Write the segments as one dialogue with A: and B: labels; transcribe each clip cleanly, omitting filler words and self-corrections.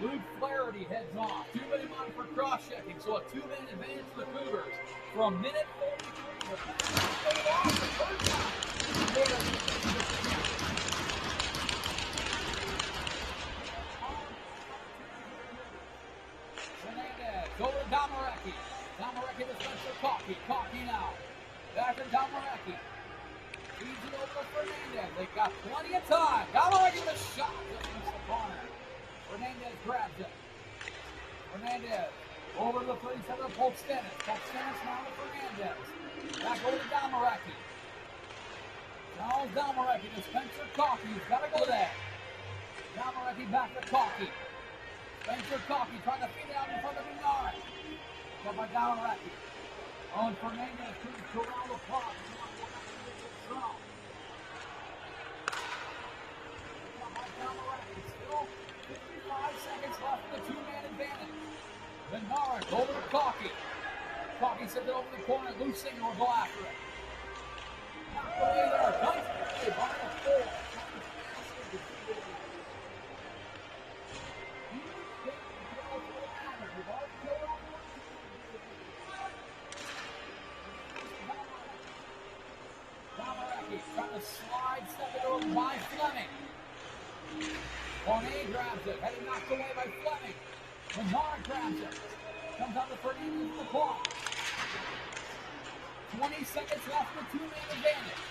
A: Luke Flaherty heads off. 2-minute mark for cross-checking, so a 2-minute advantage for the Cougars. For a minute 43, the pass off the first time. Hernandez over to Domorecki. Domorecki to Spencer Coffey. Coffey now. Back to Domorecki. Feeds it over to Fernandez. They've got plenty of time. Domorecki with a shot. Just missed the corner. Fernandez grabs it. Fernandez over to the 37 of Polk Stennis. Polk Stennis now to Fernandez. Back over to Domorecki. Charles Domorecki to Spencer Coffey. He's got to go there. Domorecki back to Coffey. Spencer Coffey trying to feed it out in front of Menard. Got by Domorecki. Oh, and Fernandez couldn't go around the block. Got by Domorecki. Still 55 seconds left with a 2-man advantage. Menard over to Coffey. Coffey sends it over the corner. Lusinger will go after it. Knocked away there. Nice play by the 4. Trying to slide step it over by Fleming. Fournier grabs it. Headed knocked away by Fleming. Menard grabs it. Comes out to Fernandez in the block. 20 seconds left with 2-man advantage.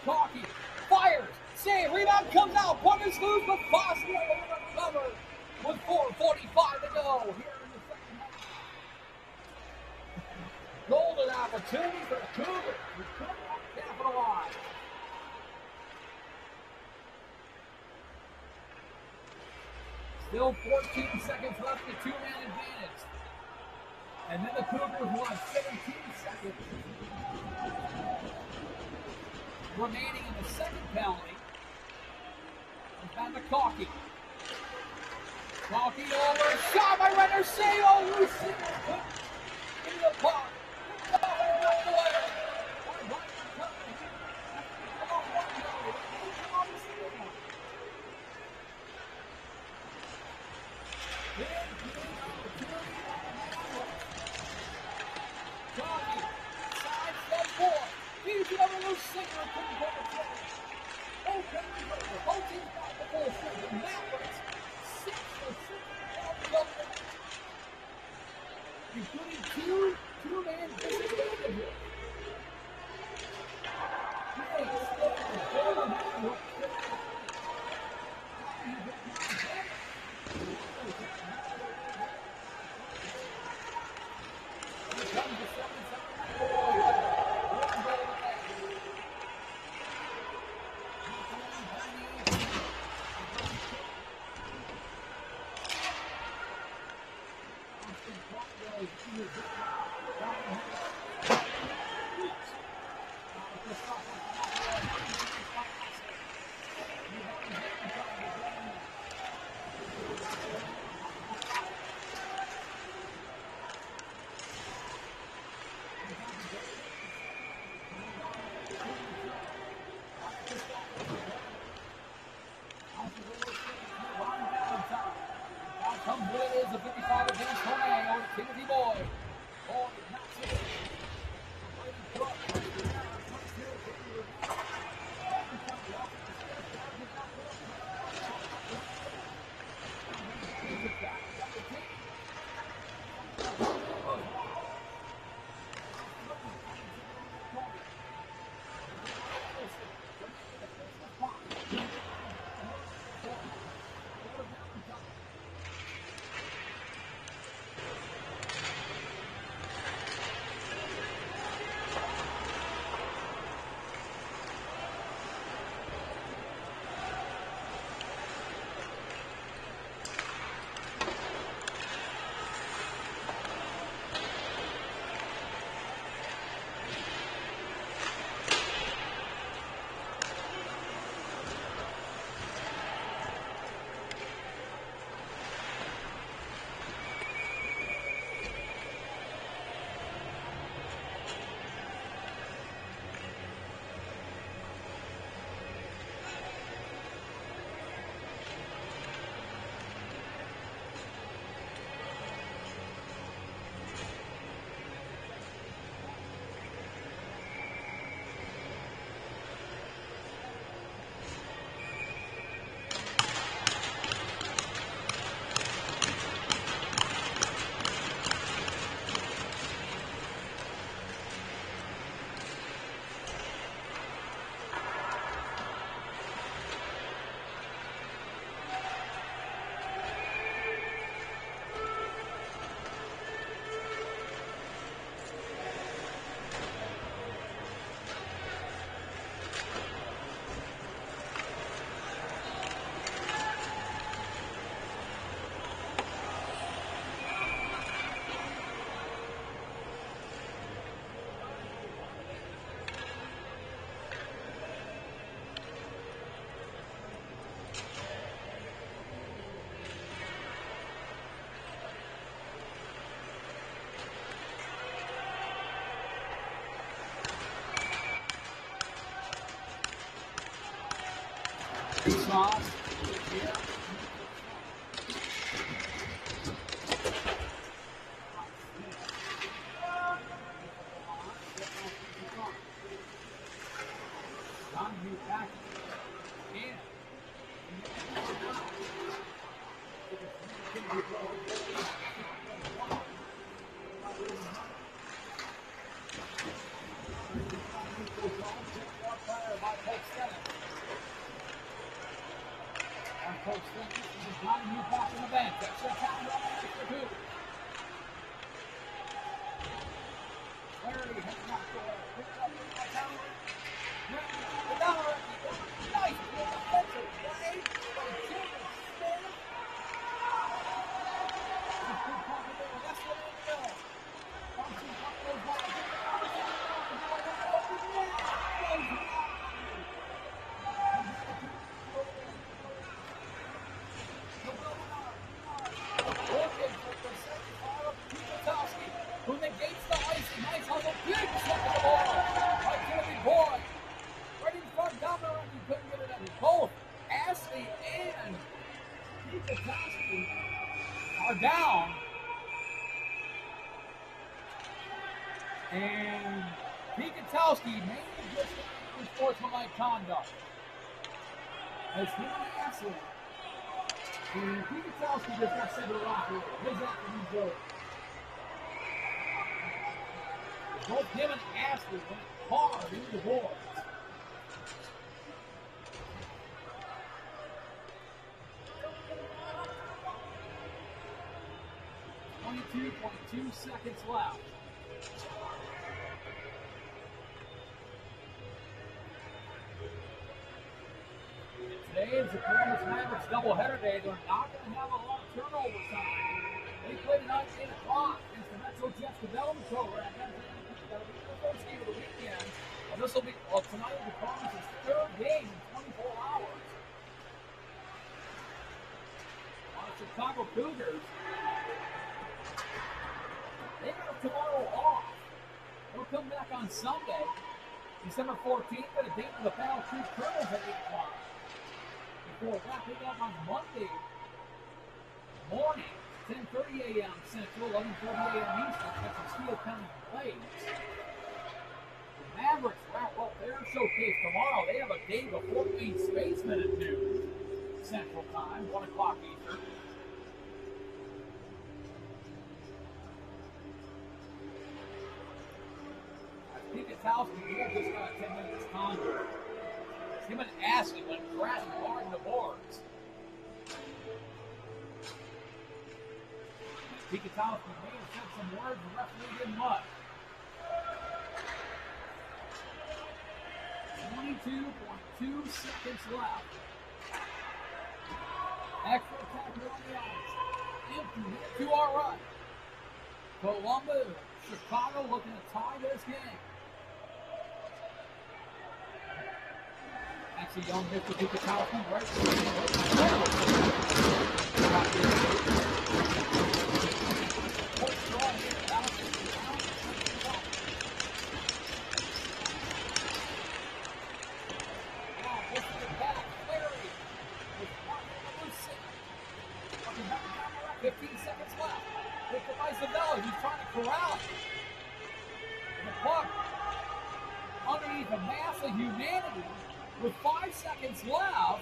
A: Coffey fires. Save. Rebound comes out. Punt is loose, but Boston will recover with 4:45 to go here in the second half. Golden opportunity for the Cougars. We could not capitalize. Still 14 seconds left, the 2-man advantage. And then the Cougars won 17 seconds remaining in the second penalty. And back to Coffey. Coffey over, shot by Renner, save, oh, Lucinger into the park. Knocked away. Coffey, sidestep 4. Feeds it over to Lucinger. Couldn't pull the trigger. Okay, both teams got the full strength. And that was 6 for 6, including 2-man disadvantages. It is a 55 against Fournier over to Timothy Boyd. Boyd knocks it. sauce. Yeah. John Hugh Packard. Yeah. Coach Smith, this is John Hugh back on the bench. That's your time to for two. Larry has not scored. Picked up in my tower. The dollar. Nice defensive play by Jimmy Smith. That's what it is. Thompson goes wide. Who negates the icing. Nice hustle. Big slip of the ball by Timothy Boyd. Right in front. Dominic, he couldn't get it in. Both Ashley and Pikatowski are down. And Pikatowski may have just unsportsmanlike conduct. As him and Ashley. And Pikatowski just got sent to the locker room. His afternoon goal. Both him and Ashley went hard into the boards. .2 seconds left. Today is the Columbus Mavericks doubleheader day. They're not going to have a lot of turnover time. They play tonight at 8 o'clock against the Metro Jets development program. That'll be the first game of the weekend. And this will be, tonight will be Columbus' third game in 24 hours. On the Chicago Cougars, they have tomorrow off. They'll come back on Sunday, December 14th, at a date with the Battle Creek Colonels at 8 o'clock. Before wrapping up on Monday morning, 10:30 a.m. Central, 11:30 a.m. Eastern, at the Steel County Blades. The Mavericks wrap up their showcase tomorrow. They have a day before Main Spaceman at noon Central Time, 1 o'clock Eastern. I think it's house we just got a 10 minutes conduit. Him and Ashley went crashing hard in the boards. Pikatowski may have said some words, the referee didn't much. 22.2 seconds left. Extra attacker on the ice. Empty hit to our right. Columbus, Chicago looking to tie this game. That's a young hit to Pikatowski right he's trying to corral it. And the puck underneath a mass of humanity with 5 seconds left.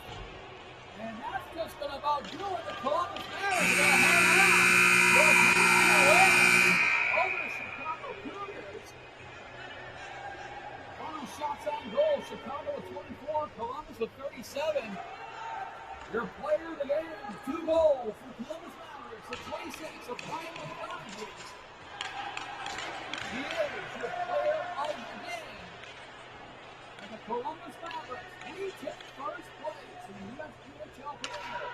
A: And that's just going to about do it. The Columbus Mavericks are going to over the Chicago Cougars. Final shots on goal. Chicago with 24, Columbus with 37. Your player of the game, 2 goals for Columbus Mavericks, the 26 of Brian McConaughey. He is your player of the game. And the Columbus Mavericks retake first place in the USPHL Premier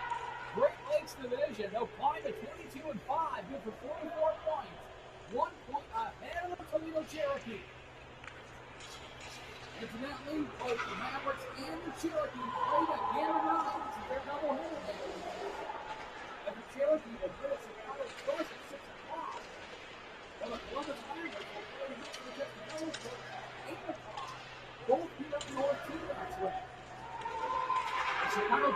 A: Great Lakes Division. They'll climb to 22-5, good for 44 points. 1 point ahead of the Toledo Cherokee. Incidentally, both the Mavericks and the Cherokee played again tonight. This is their doubleheader. And the Cherokee will play at Chicago first at 6 o'clock. While the Columbus Mavericks will play against the Jets at 8 o'clock. Both here up north too next week. The Chicago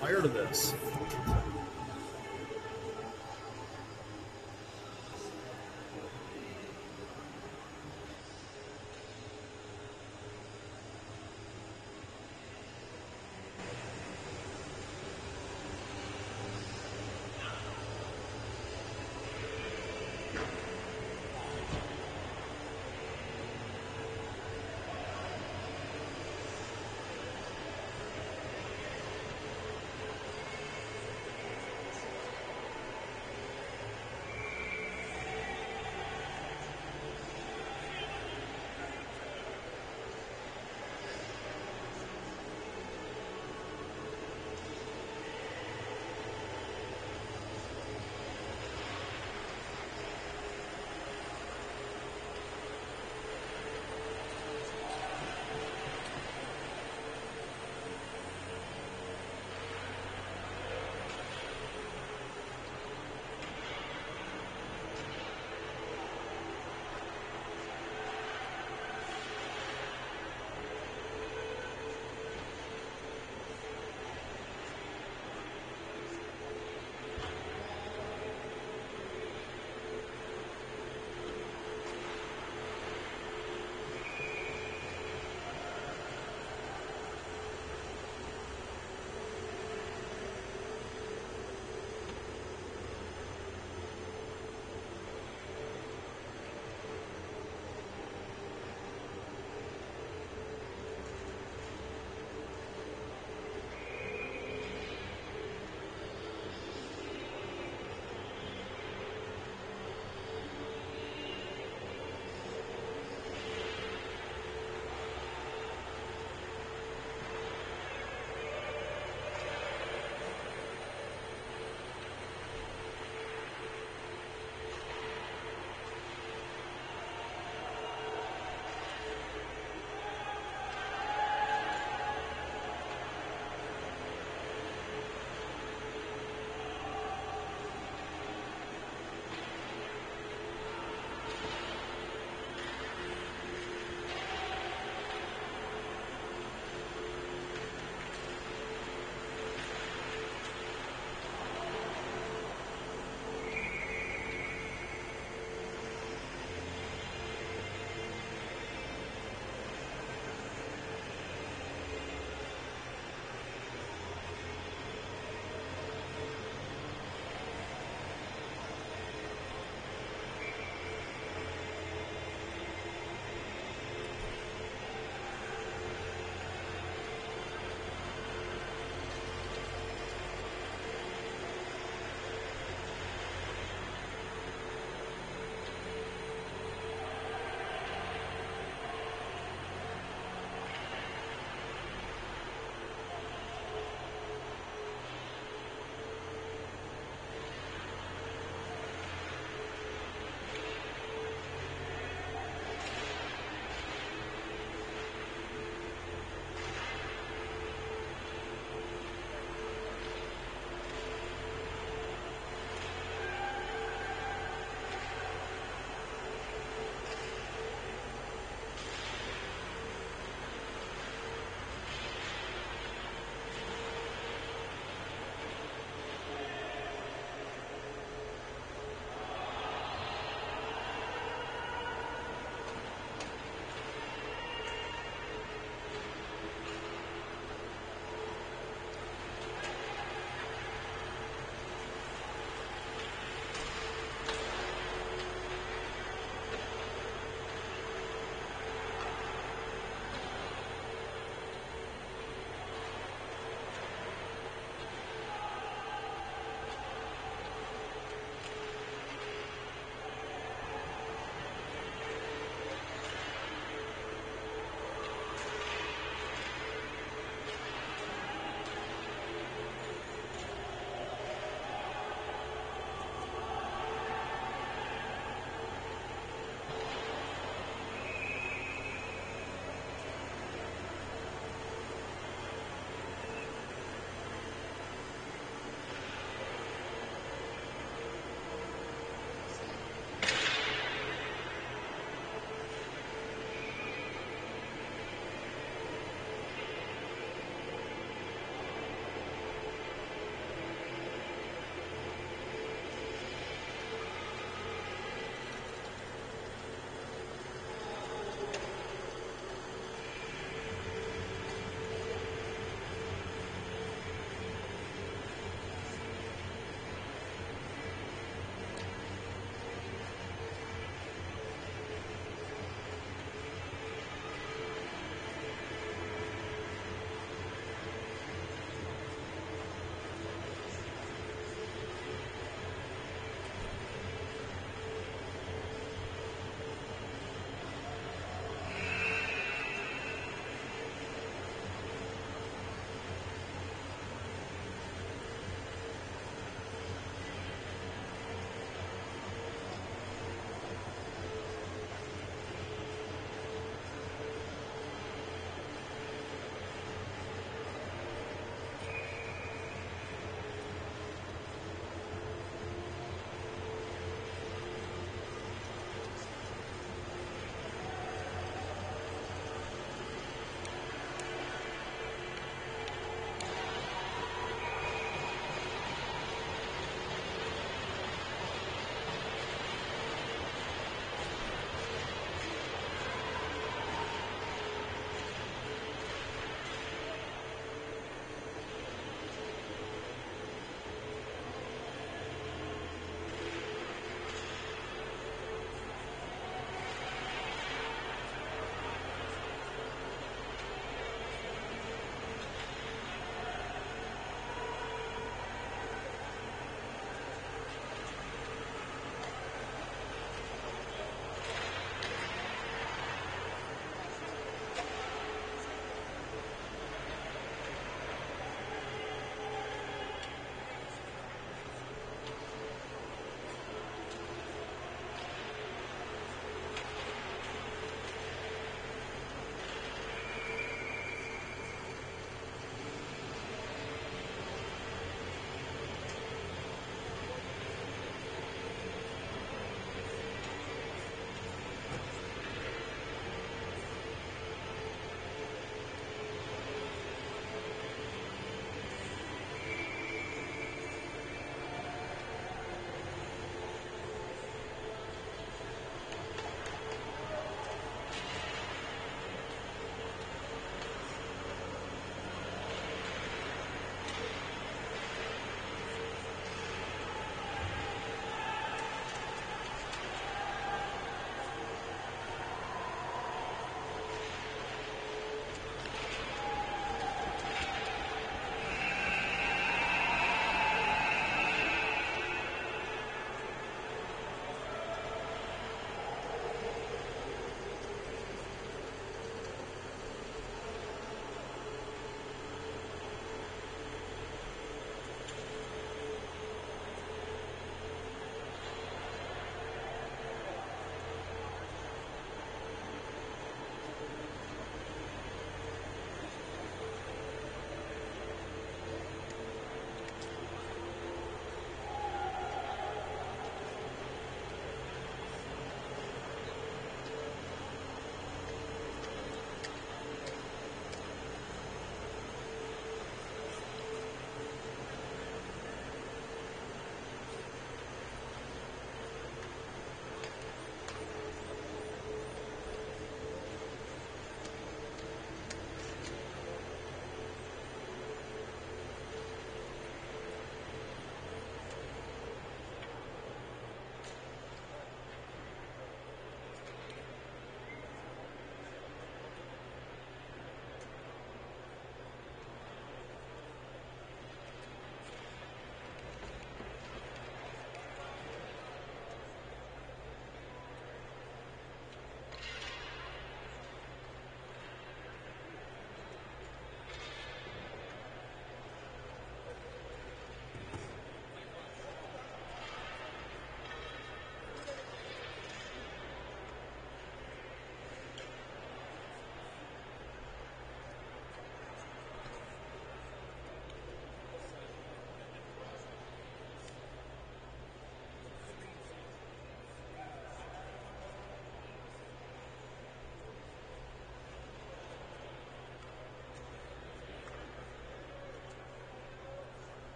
B: Tired of this.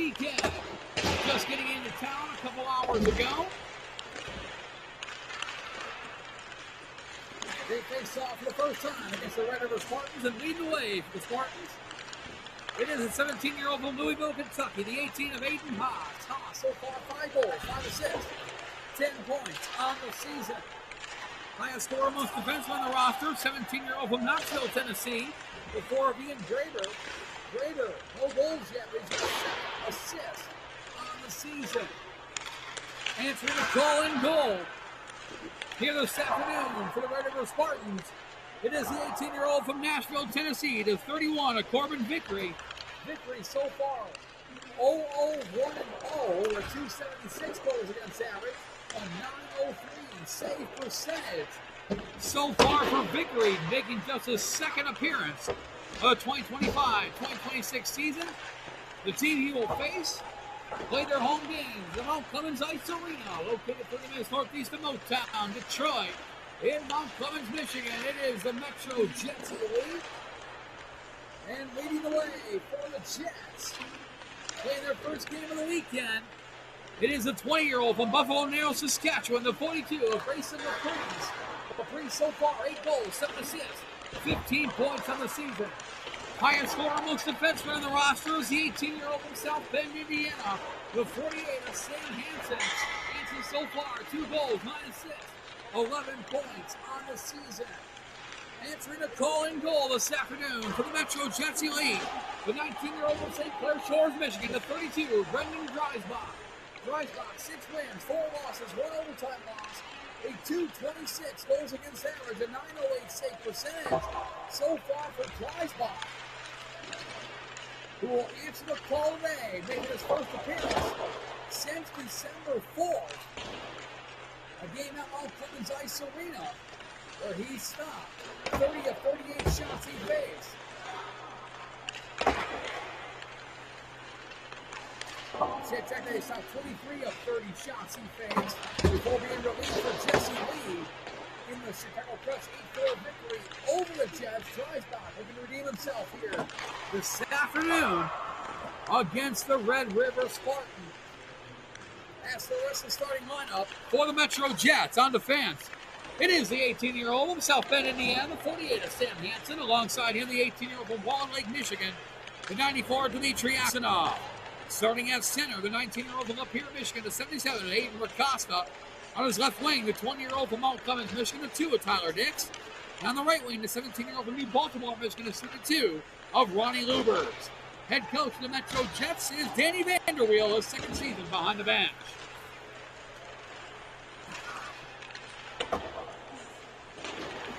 A: weekend. Just getting into town a couple hours ago. They face off for the first time against the RedRiver Spartans and lead the way for the Spartans. It is a 17-year-old from Louisville, Kentucky, the 18 of Aiden Haas. Haas so far 5 goals, 5 assists, 10 points on the season. Highest scorer amongst defensemen on the roster, 17-year-old from Knoxville, Tennessee, before Ian Draper. Draper, no goals yet, but he's got 7 assists on the season. Answering the call in goal here this afternoon for the RedRiver Spartans. It is the 18-year-old from Nashville, Tennessee, the 31 of Corbin Vickery. Vickery so far 0-0-1-0 with a 276 goals against average, a 903 save percentage. So far for Vickery, making just his second appearance of the 2025-2026 season. The team he will face play their home games at Mount Clemens Ice Arena, located 30 minutes northeast of Motown, Detroit. In Mount Clemens, Michigan, it is the Metro Jets elite. And leading the way for the Jets, playing their first game of the weekend, it is the 20-year-old from Buffalo Narrows, Saskatchewan, the 42 of Grayson LaPrise. LaPrise so far 8 goals, 7 assists, 15 points on the season. Highest scorer amongst defensemen on the roster is the 18-year-old from South Bend, Indiana, the 48 of Sam Hansen. Hansen so far 2 goals, 9 assists, 11 points on the season. Answering a call in goal this afternoon for the Metro Jets elite, the 19-year-old from St. Clair Shores, Michigan, the 32, Brendan Dreisbach. Dreisbach, 6 wins, 4 losses, 1 overtime loss, a 226 goals against average, a 908 save percentage so far for Dreisbach, who will answer the call today, making his first appearance since December 4th. A game at Mount Clemens Ice Arena, where he stopped 30 of 38 shots he faced. They stopped 23 of 30 shots he faced before being released for Jesse Lee in the Chicago Crush 8-4 victory over the Jets. Dreisbach looking to redeem himself here this afternoon against the RedRiver Spartans. That's the rest of the starting lineup for the Metro Jets on defense. It is the 18-year-old from South Bend, Indiana, the 48 of Sam Hansen. Alongside him, the 18-year-old from Wallen Lake, Michigan, the 94 Dmitry Asanov. Starting at center, the 19-year-old from Lapeer, Michigan, the 77 of Aiden Racosta. On his left wing, the 20-year-old from Mount Clemens, Michigan, the 2 of Tyler Dix. And on the right wing, the 17-year-old from New Baltimore, Michigan, the 2 of Ronnie Lubers. Head coach of the Metro Jets is Danny Vanderweel, his second season behind the bench.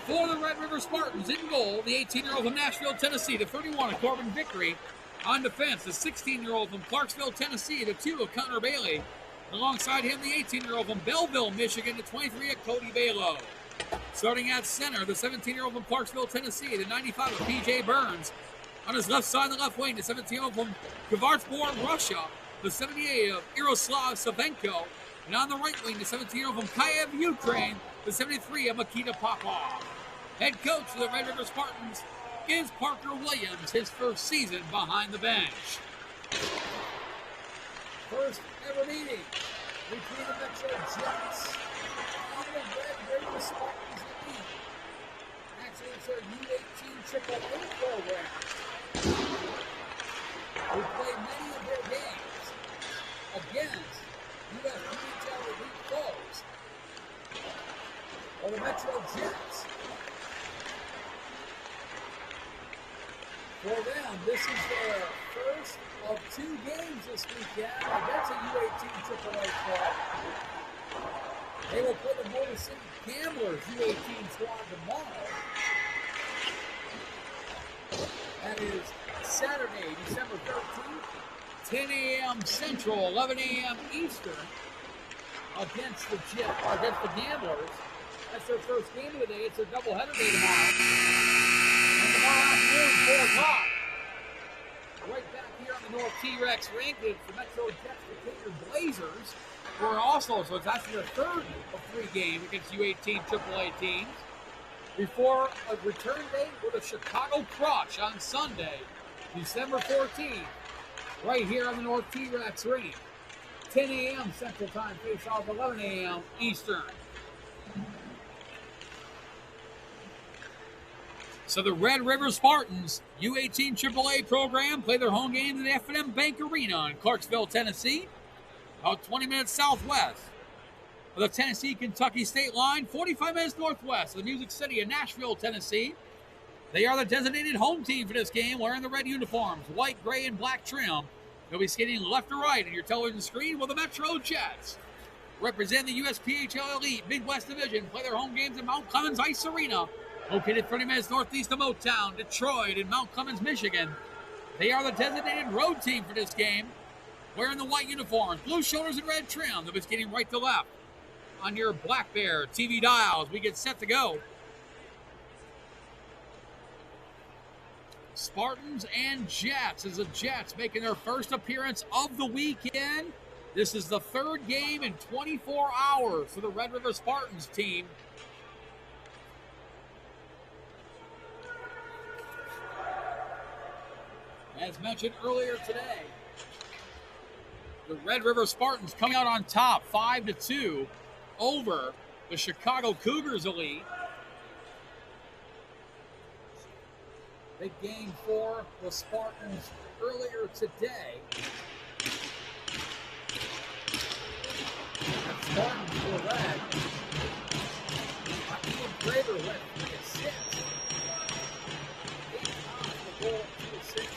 A: For the RedRiver Spartans, in goal, the 18-year-old from Nashville, Tennessee, the 31 of Corbin Vickery. On defense, the 16-year-old from Clarksville, Tennessee, the 2 of Connor Bailey. Alongside him, the 18-year-old from Belleville, Michigan, the 23 of Cody Balo. Starting at center, the 17-year-old from Clarksville, Tennessee, the 95 of PJ Burns. On his left side, the left wing, the 17-year-old from Kvartsborn, Russia, the 78 of Yaroslav Savenko. And on the right wing, the 17-year-old from Kiev, Ukraine, the 73 of Makita Popov. Head coach of the RedRiver Spartans is Parker Williams, his first season behind the bench. First ever meeting between the Metro Jets and the RedRiver Spartans elite. Actually, it's our U18 AAA program. We play many of their games against USPHL elite foes. Or the Metro Jets. For them, this is their first of 2 games this weekend against a U18 AAA club. They will play the Motor City Gamblers U18 squad tomorrow. That is Saturday, December 13th, 10 a.m. Central, 11 a.m. Eastern, against the Gamblers. That's their first game of the day. It's a doubleheader day tomorrow. And tomorrow afternoon, 4 o'clock. Right back here on the North T-Rex rink, it's the Metro Jets Decatur Blazers. We're also, so it's actually their third of 3 games against U18 AAA teams. Before a return date with a Chicago Crush on Sunday, December 14th. right here on the North T-Rex Ring. 10 a.m. Central Time, face off 11 a.m. Eastern. So the Red River Spartans, U18 AAA program, play their home games at the F&M Bank Arena in Clarksville, Tennessee, about 20 minutes southwest of the Tennessee-Kentucky state line, 45 minutes northwest of the Music City of Nashville, Tennessee. They are the designated home team for this game, wearing the red uniforms, white, gray, and black trim. They'll be skating left to right on your television screen with the Metro Jets. Represent the USPHL Elite Midwest Division, play their home games at Mount Clemens Ice Arena, located 30 minutes northeast of Motown, Detroit, and Mount Clemens, Michigan. They are the designated road team for this game, wearing the white uniforms, blue shoulders, and red trim. They'll be skating right to left on your Black Bear TV dials. We get set to go. Spartans and Jets, as the Jets making their first appearance of the weekend. This is the third game in 24 hours for the Red River Spartans team. As mentioned earlier today, the Red River Spartans coming out on top 5-2 over the Chicago Cougars Elite. Big game for the Spartans earlier today. The Spartans were led by Ian Graver with 3 assists. 8 times the goal, 2 assists.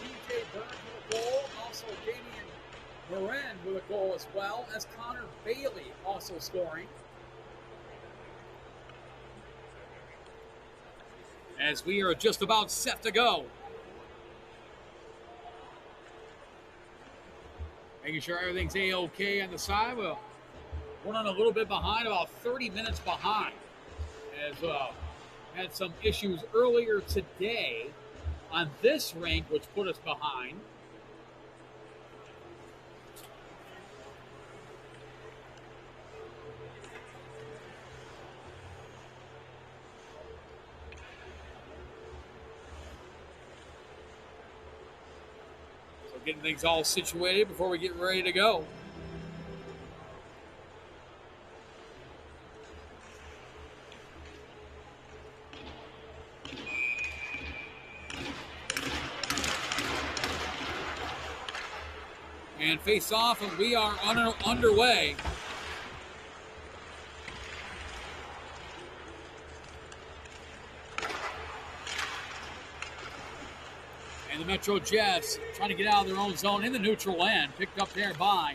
A: DJ Burns with a goal, also Damian Moran with a goal as well, as Connor Bailey also scoring. As we are just about set to go. Making sure everything's A-OK on the side. We're running a little bit behind, about 30 minutes behind. As had some issues earlier today on this rink, which put us behind. Getting things all situated before we get ready to go. And face off, and we are underway. The Metro Jets trying to get out of their own zone in the neutral end. Picked up there by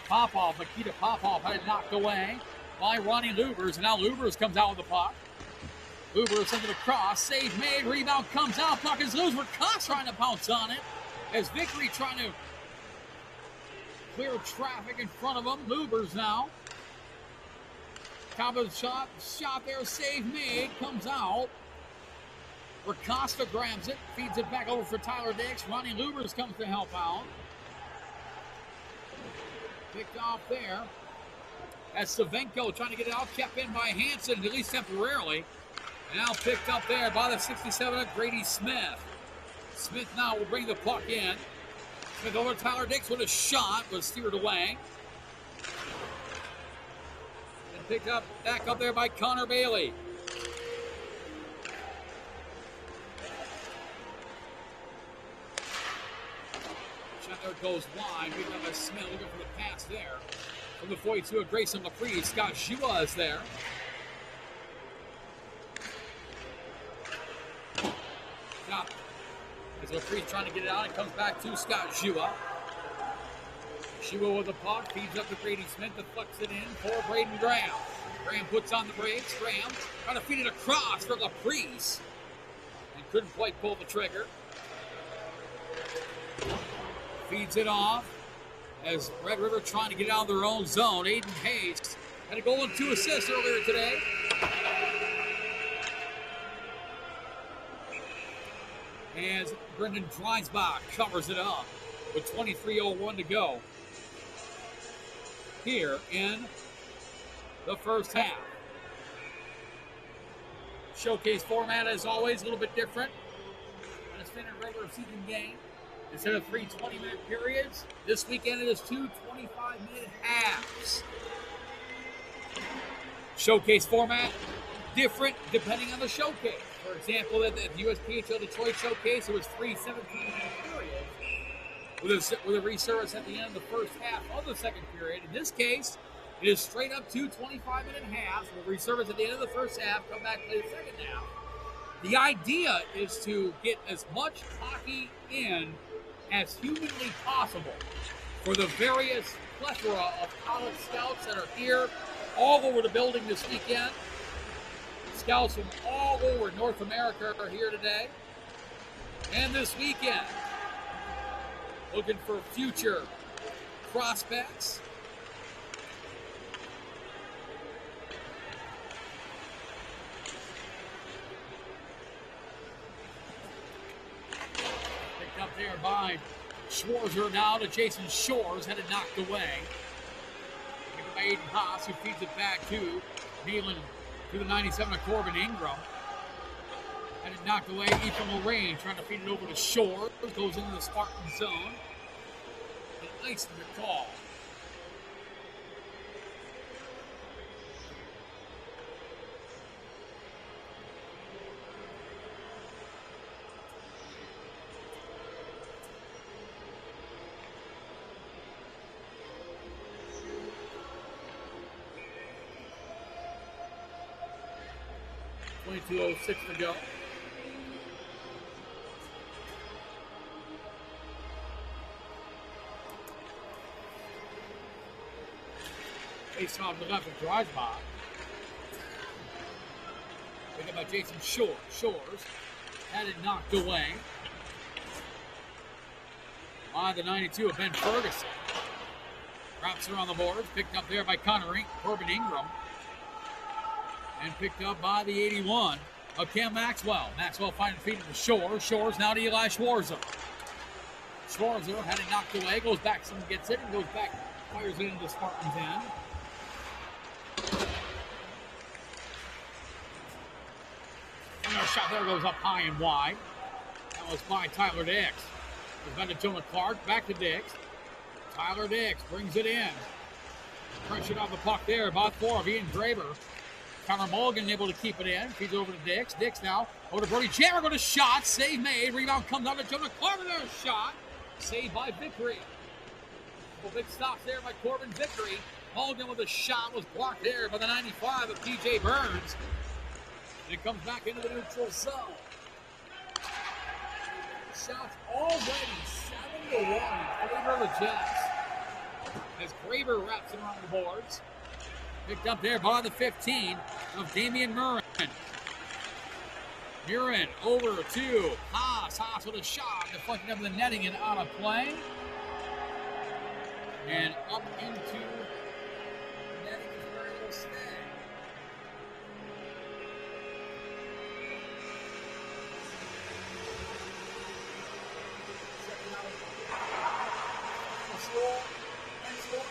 A: Popov. Nikita Popov had it knocked away by Ronnie Lubers. And now Lubers comes out with the puck. Lubers sends it across. Save made. Rebound comes out. Puck is loose. Rakas trying to pounce on it. As Vickery trying to clear traffic in front of him. Lubers now. Top of the shot. Shot there. Save made. Comes out. Acosta grabs it, feeds it back over for Tyler Dix. Ronnie Lubers comes to help out. Picked off there. That's Savenko trying to get it out, kept in by Hanson, at least temporarily. Now picked up there by the 67 of Grady Smith. Smith now will bring the puck in. Smith over to Tyler Dix with a shot, was steered away. And picked up, back up there by Connor Bailey. There goes wide. Picked up by Smith, looking for the pass there. From the 42 of Grayson Laprise, Scott Shua is there. Stop. As Laprise trying to get it out, it comes back to Scott Shua. Shua with the puck, feeds up to Grady Smith, deflects it in for Braden Graham. Graham puts on the brakes. Graham trying to feed it across for Laprise. And couldn't quite pull the trigger. Feeds it off as Red River trying to get out of their own zone. Aiden Hayes had a goal and 2 assists earlier today. As Brendan Dreisbach covers it up with 23:01 to go here in the first half. Showcase format, as always, a little bit different than a standard regular season game. Instead of 3 20-minute periods, this weekend it is 2 25-minute halves. Showcase format, different depending on the showcase. For example, at the USPHL Detroit showcase, it was 3 17-minute periods with a resurface at the end of the first half of the second period. In this case, it is straight up 2 25-minute halves with a resurface at the end of the first half, come back, play the second half. The idea is to get as much hockey in as humanly possible for the various plethora of college scouts that are here all over the building this weekend. Scouts from all over North America are here today and this weekend, looking for future prospects. Picked up there by Schwarzer now to Jason Shores, had it knocked away. Picked up by Aiden Haas, who feeds it back to Nealon to the 97 of Corbin Ingram. Had it knocked away. Ethan Lorraine trying to feed it over to Shores. Goes into the Spartan zone. And icing the call. .206 to go. Face off the left of Drysbach. Picked up by Jason Shores. Had it knocked away by the 92 of Ben Ferguson. Wraps her on the boards. Picked up there by Corbin Ingram. And picked up by the 81 of Cam Maxwell. Maxwell finding feet to Shores. Shores now to Eli Schwarzer. Schwarzer had it knocked away. Goes back. Someone gets it and goes back. Fires it into Spartan's end. Another shot there goes up high and wide. That was by Tyler Dix. Goes back to Jonah Clark. Back to Dix. Tyler Dix brings it in. Pressure off the puck there. About 4 of Ian Graber. Connor Mulligan able to keep it in. Feeds over to Dix. Dix now over to Brody Jammer. Got a shot. Save made. Rebound comes out to Jonah Clark. There's a shot. Saved by Vickery. Well, big stops there by Corbin Vickery. Mulligan with a shot was blocked there by the 95 of PJ Burns. And it comes back into the neutral zone. Shots already 7-1 in favor of the Jets. As Graber wraps it around the boards. Picked up there by the 15 of Damian Murrin. Murrin over to Haas. Haas with a shot. Deflecting up the netting and out of play. And up into the netting is where it will stay. Checking out the score. And score.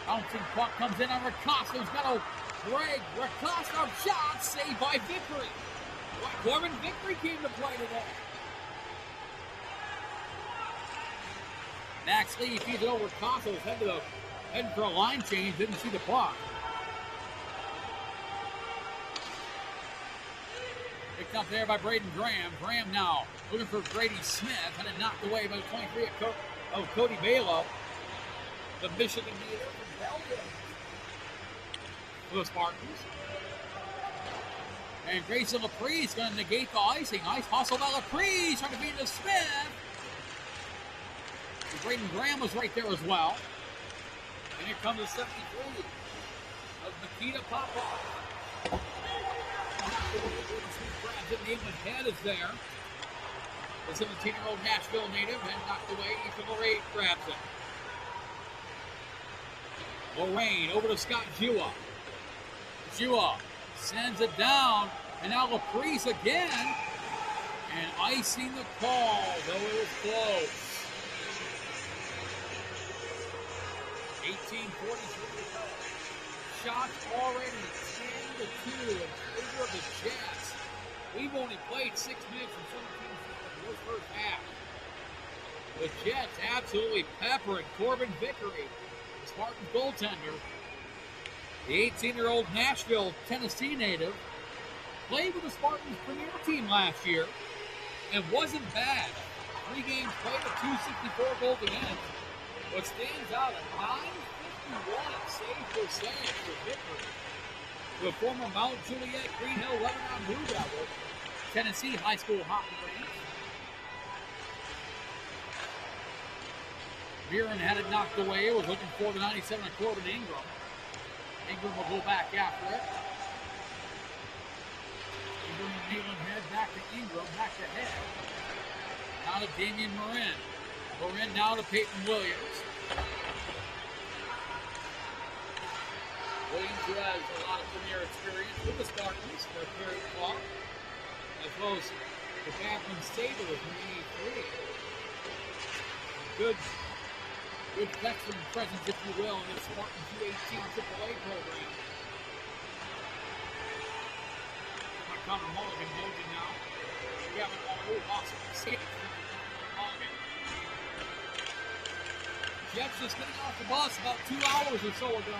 A: Bouncing puck comes in on Rakosta, who's got a break. Rakosta shot, saved by Vickery. Corbin Vickery came to play today. Max Lee feeds it over Rakosta, was heading for a line change, didn't see the puck. Picked up there by Braden Graham. Graham now looking for Grady Smith, and it knocked away by the 23 of Cody Balo, the Michigan native from Belgium, for the Spartans. And Grayson Laprise is going to negate the icing. Nice hustle by Laprise, trying to beat the Smith. And Braden Graham was right there as well. And here comes the 73 of Nikita Popov. Grabs it, Neiman Head is there. The 17-year-old Nashville native, and knocked away. Ethan Lorraine grabs it. Lorraine over to Scott Jua. Jua sends it down, and now Laprise again. And icing the call, though it was close. 18:43 to go. Shots already 10-2 in favor of the Jets. We've only played 6 minutes and 17 seconds in this first half. The Jets absolutely peppering Corbin Vickery, the Spartans goaltender. The 18-year-old Nashville, Tennessee native, played with the Spartans premier team last year and wasn't bad. 3 games played at 264 goals against. What stands out at 951 save percentage for Vickery. The former Mount Juliet Greenhill Lebanon Blue Devil, Tennessee high school hockey range. Viren had it knocked away, was looking for the 97 of Corbin Ingram. Ingram will go back after it. Ingram and Neyland Head back to Ingram, back to Head. Now to Damian Marin. Marin now to Peyton Williams. Williams, who has a lot of premier experience with the Spartans, their period clock, as well as the Backlund Sabres from 83. Good veteran presence, if you will, in the Spartan 218 AAA program. Connor Mulligan holding now. We have an awesome escape from Mulligan. Jets just getting off the bus about 2 hours or so ago.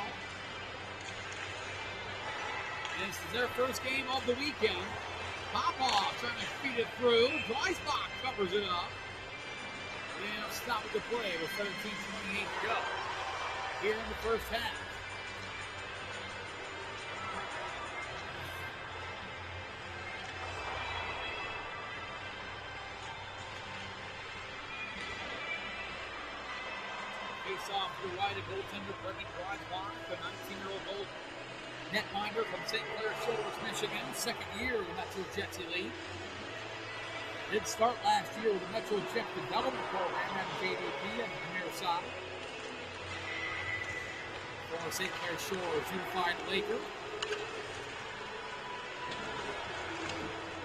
A: This is their first game of the weekend. Popov trying to feed it through. Dreisbach covers it up. And stopping the play with 17:28 to go here in the first half. Face off to the right of goaltender Brendan Dreisbach, the 19-year-old goal netminder from St. Clair Shores, Michigan, second year in the Metro Jets Elite. Did start last year with the Metro Jet Development Program at JDP on the premier side. Former St. Clair Shores Unified Laker.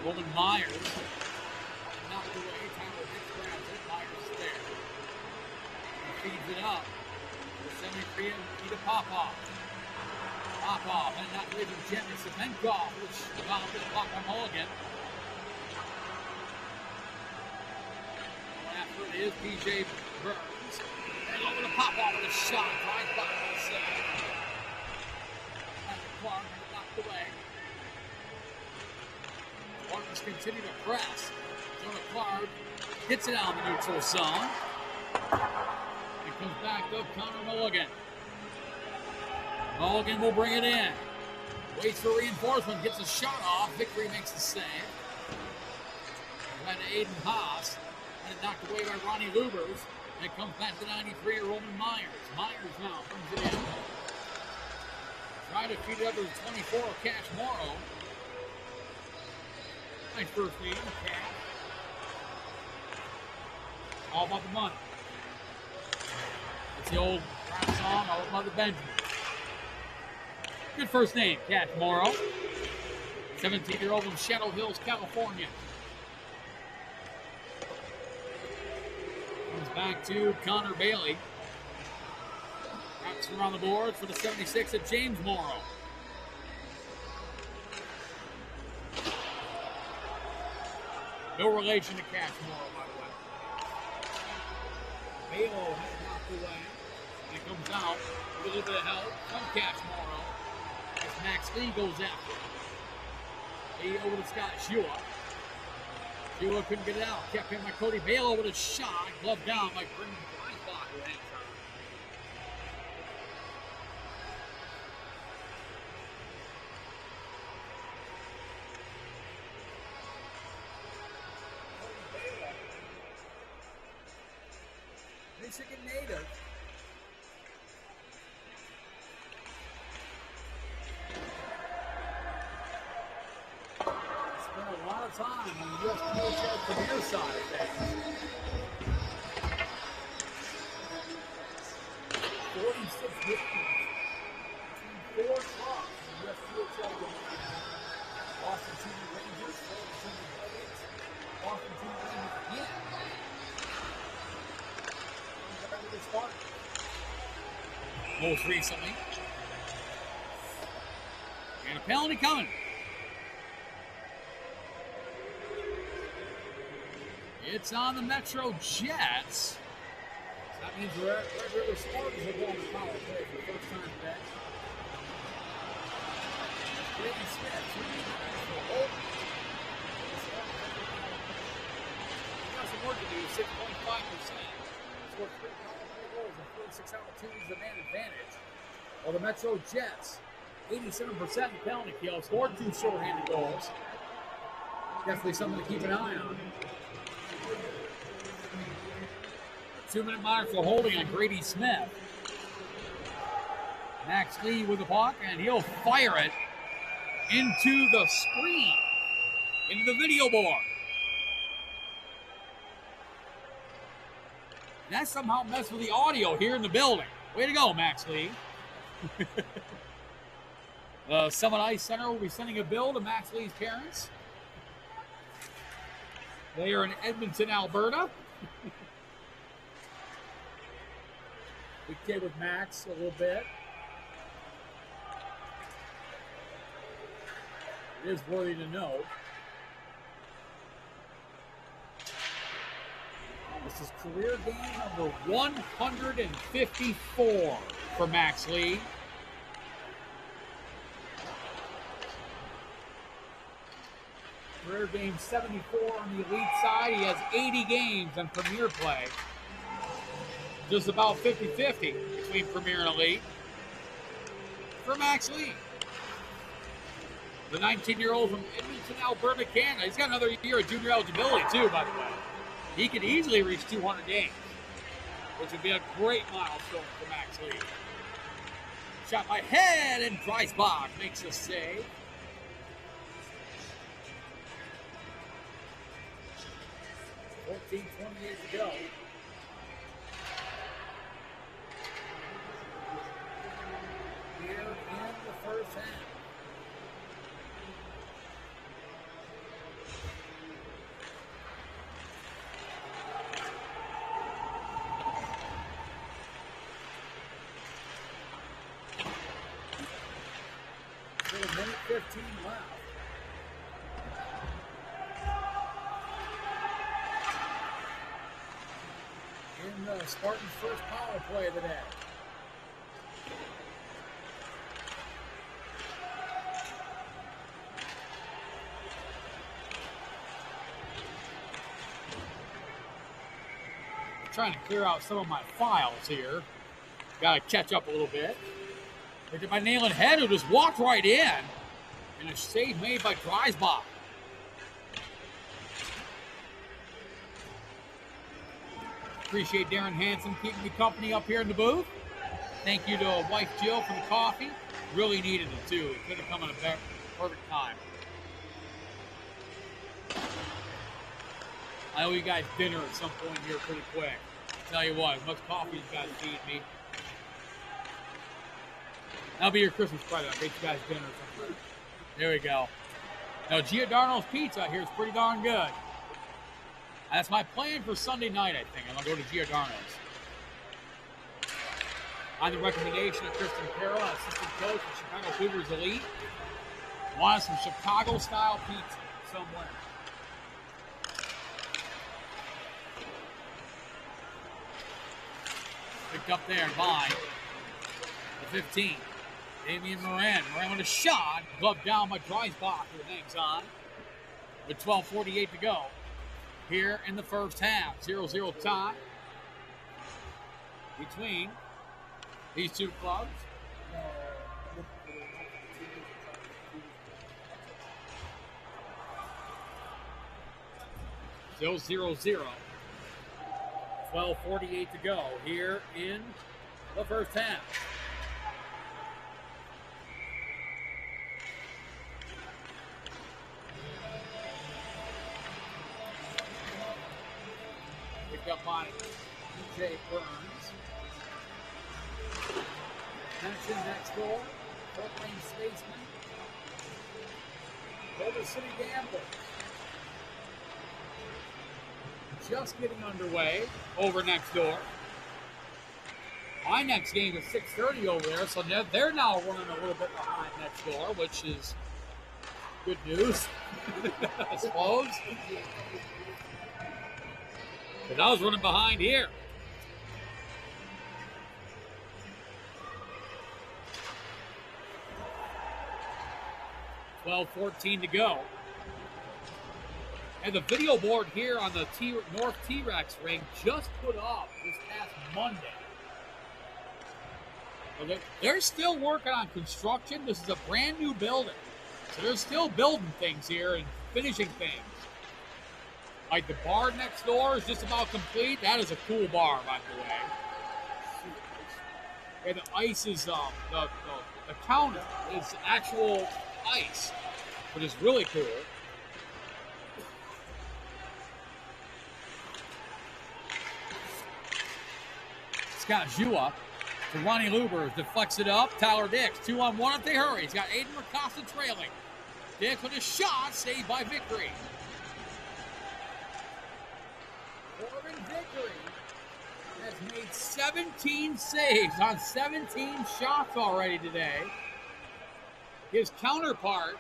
A: Roman Myers knocked away. Tyler Hicks grabs it. Myers is there. He feeds it up. The 73 of Nikita Popov. Popov and not leaving gently. Semenkov, which developed to the block by Mulligan. After it is PJ Burns. And over to Popov with a shot. Right back to the save. And Clark knocked away. Spartans continue to press. Jonah Clark hits it out in the neutral zone. It comes back up Connor Mulligan. Mulligan will bring it in. Waits for reinforcement, gets a shot off. Vickery makes the save. Back to Aiden Haas. And knocked away by Ronnie Lubers. And it comes back to 93 of Roman Myers. Myers now brings it in. Trying to feed it up to the 24 of Cash Morrow. Nice first lead, Cash. All about the money. It's the old rap song, All About the Benjamin. Good first name, Cash Morrow. 17-year-old from Shadow Hills, California. Comes back to Connor Bailey. Wraps around the boards for the 76 of James Morrow. No relation to Cash Morrow, by the way. Balo has knocked away. And it comes out with a little bit of help from Cash Morrow. As Max Lee goes after it. Lee over to Scott Shua. Shua couldn't get it out. Kept in by Cody Balo with a shot. Glove down by Brendan Dreisbach who hangs on. Michigan native. Spent a lot of time on the USPHL career side of things. 46 games between 4 clubs in the USPHL domain. Boston Senior Rangers, Florida Senior Blades, Boston Senior Rangers again. Most recently. And a penalty coming. It's on the Metro Jets. So that means the Red River Spartans are going to power play for the first time today. Brady Smith, got some work to do, 6.5%. Scored 3 power play goals and 46 opportunities to man advantage. While the Metro Jets, 87% in penalty kill, scored 2 shorthanded goals. Definitely something to keep an eye on. 2-minute mark for holding on Grady Smith. Max Lee with the puck, and he'll fire it into the screen, into the video board. And that somehow messed with the audio here in the building. Way to go, Max Lee. Summit Ice Center will be sending a bill to Max Lee's parents. They are in Edmonton, Alberta. We kid with Max a little bit. It is worthy to know. This is career game number 154 for Max Lee. Career game 74 on the elite side. He has 80 games on Premier play. Just about 50-50 between Premier and Elite for Max Lee. The 19-year-old from Edmonton, Alberta, Canada. He's got another year of junior eligibility, too, by the way. He could easily reach 200 games, which would be a great milestone for Max Lee. Shot by head, and Dreisbach makes a save. $14.28 to go. Here in the first half. Still a minute 15 left. In the Spartans' first power play of the day. I'm trying to clear out some of my files here. Got to catch up a little bit. Look at my nailing head who just walked right in. And a save made by Dreisbach. Appreciate Darren Hansen keeping me company up here in the booth. Thank you to wife Jill for the coffee. Really needed it too. It could have come at a perfect time. I owe you guys dinner at some point here pretty quick. I'll tell you what, as much coffee as you guys feed me. That'll be your Christmas present. I'll get you guys dinner or something. There we go. Now, Giordano's Pizza here is pretty darn good. That's my plan for Sunday night, I think. I'm going to go to Giordano's. On the recommendation of Kristen Carroll, assistant coach of Chicago Cougars Elite. Wanted some Chicago-style pizza somewhere. Picked up there by the 15. Damian Moran with a shot. Glove down by Dreisbach, who hangs on. With 12:48 to go here in the first half. 0-0 tie between these two clubs. Still 0-0. 12:48 to go here in the first half. Picked up by Jay Burns. Attention next door. Fourth-lane spaceman. Boulder City Gamblers. Just getting underway over next door. My next game is 6:30 over there, so they're now running a little bit behind next door, which is good news, I suppose. Because I was running behind here. $12:14 to go. And the video board here on the North T-Rex ring just put up this past Monday. Okay. They're still working on construction. This is a brand new building. So they're still building things here and finishing things. Like the bar next door is just about complete. That is a cool bar, by the way. And the ice is, the counter is actual ice, which is really cool. Scott Jua to Ronnie Lubers, deflects it up. Tyler Dix, 2-on-1 if they hurry. He's got Aiden Racosta trailing. Dix with a shot, saved by Vickery. Corbin Vickery has made 17 saves on 17 shots already today. His counterpart,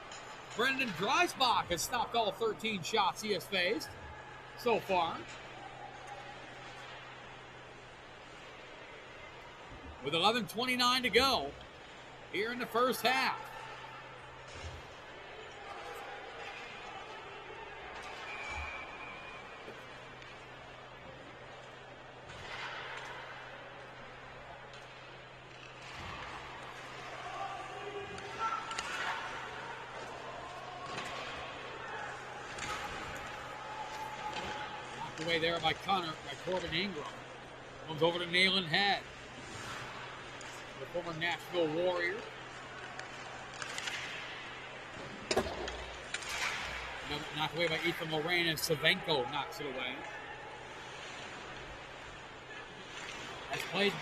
A: Brendan Dreisbach, has stopped all 13 shots he has faced so far. With 11:29 to go here in the first half. Knocked away there by Corbin Ingram. Comes over to Nayland Head. The former Nashville Warrior. Knocked away by Ethan Lorraine, and Savenko knocks it away. Has played.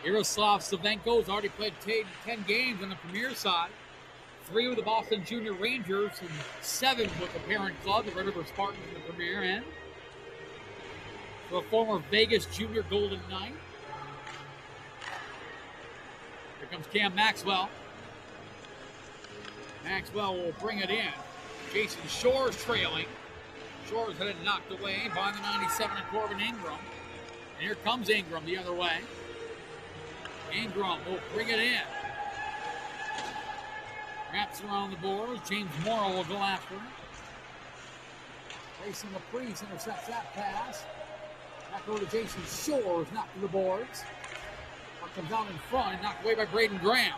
A: Yaroslav Savenko has already played 10 games on the Premier side. 3 with the Boston Junior Rangers and 7 with the parent club, the RedRiver Spartans in the Premier end. So a former Vegas Junior Golden Knight. Here comes Cam Maxwell. Maxwell will bring it in. Jason Shore's trailing. Shore's had it knocked away by the 97 of Corbin Ingram. And here comes Ingram the other way. Ingram will bring it in. Wraps around the boards. James Morrow will go after him. Grayson Laprise intercepts that pass. Back over to Jason Shores, knocked to the boards. Comes down in front and knocked away by Braden Graham.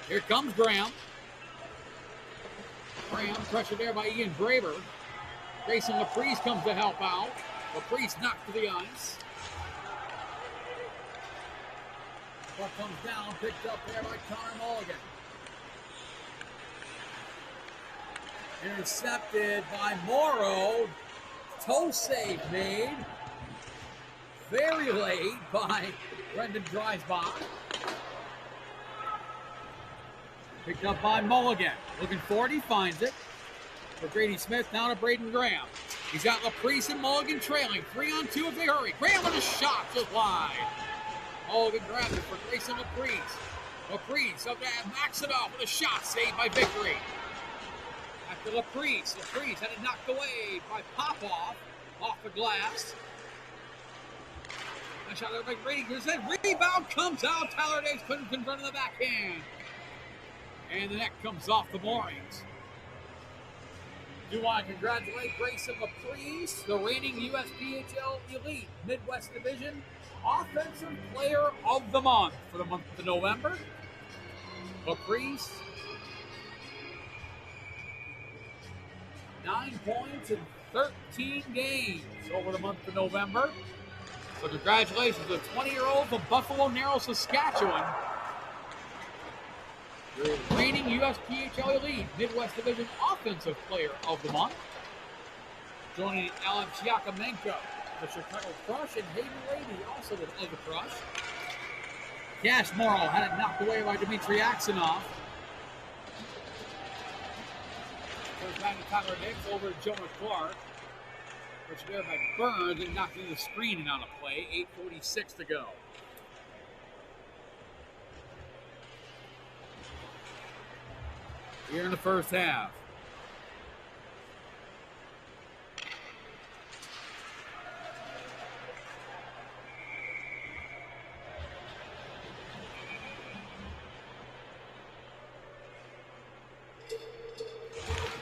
A: Here comes Graham. Graham pressured there by Ian Graber. Grayson Laprise comes to help out. Laprise knocked to the ice. Puck comes down, picked up there by Connor Mulligan. Intercepted by Morrow. Toe save made. Very late by Brendan Dreisbach. Picked up by Mulligan. Looking for it, he finds it. For Grady Smith, now to Braden Graham. He's got Laprise and Mulligan trailing. 3-on-2 if they hurry. Graham with a shot just wide. Mulligan grabs it for Grayson Laprise. Laprise up there, knocks it off with a shot saved by Vickery. After Laprise. Laprise had it knocked away by Popoff off the glass. Nice shot there by Grady. Rebound comes out. Tyler Diggs couldn't convert in the backhand. And the net comes off the moorings. Do want to congratulate Grayson Caprice, the reigning USPHL Elite Midwest Division Offensive Player of the Month for the month of November. Caprice, 9 points in 13 games over the month of November. So congratulations to the 20-year-old from Buffalo Narrows, Saskatchewan. The reigning USPHL Elite Midwest Division Offensive Player of the Month. Joining Alex Yakomenko, the Chicago Crush, and Hayden Lady, also of the Crush. Cash Morrow had it knocked away by Dmitry Aksanov. Goes back to Tyler Diggs over to Jonah Clark. Which there by Burns and knocked into the screen and on a play. 8:46 to go. Here in the first half.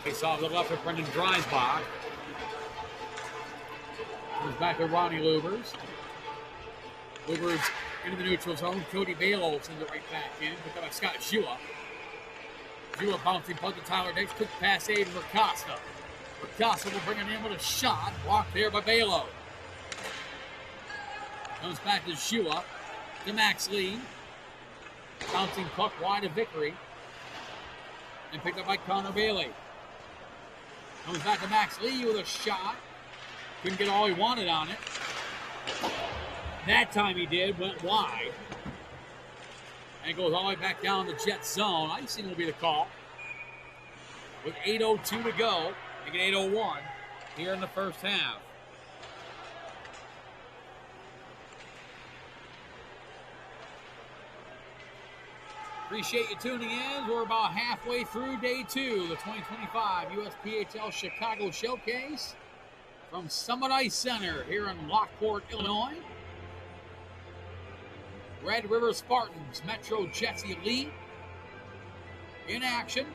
A: Face off the left of Brendan Dreisbach. Comes back to Ronnie Lubers. Lubers into the neutral zone. Cody Balo sends it right back in. Picked up by Scott Shua. Shua bouncing punt to Tyler Diggs. Quick pass aid to Mercosta. Mercosta will bring it in with a shot. Blocked there by Balo. Comes back to Shua. To Max Lee. Bouncing puck wide of Vickery. And picked up by Connor Bailey. Comes back to Max Lee with a shot. Couldn't get all he wanted on it. That time he did. Went wide. And it goes all the way back down the Jet zone. Icing will be the call. With 8:02 to go. Making 8:01 here in the first half. Appreciate you tuning in. We're about halfway through day 2 of the 2025 USPHL Chicago Showcase from Summit Ice Center here in Lockport, Illinois. Red River Spartans, Metro Jets Elite in action.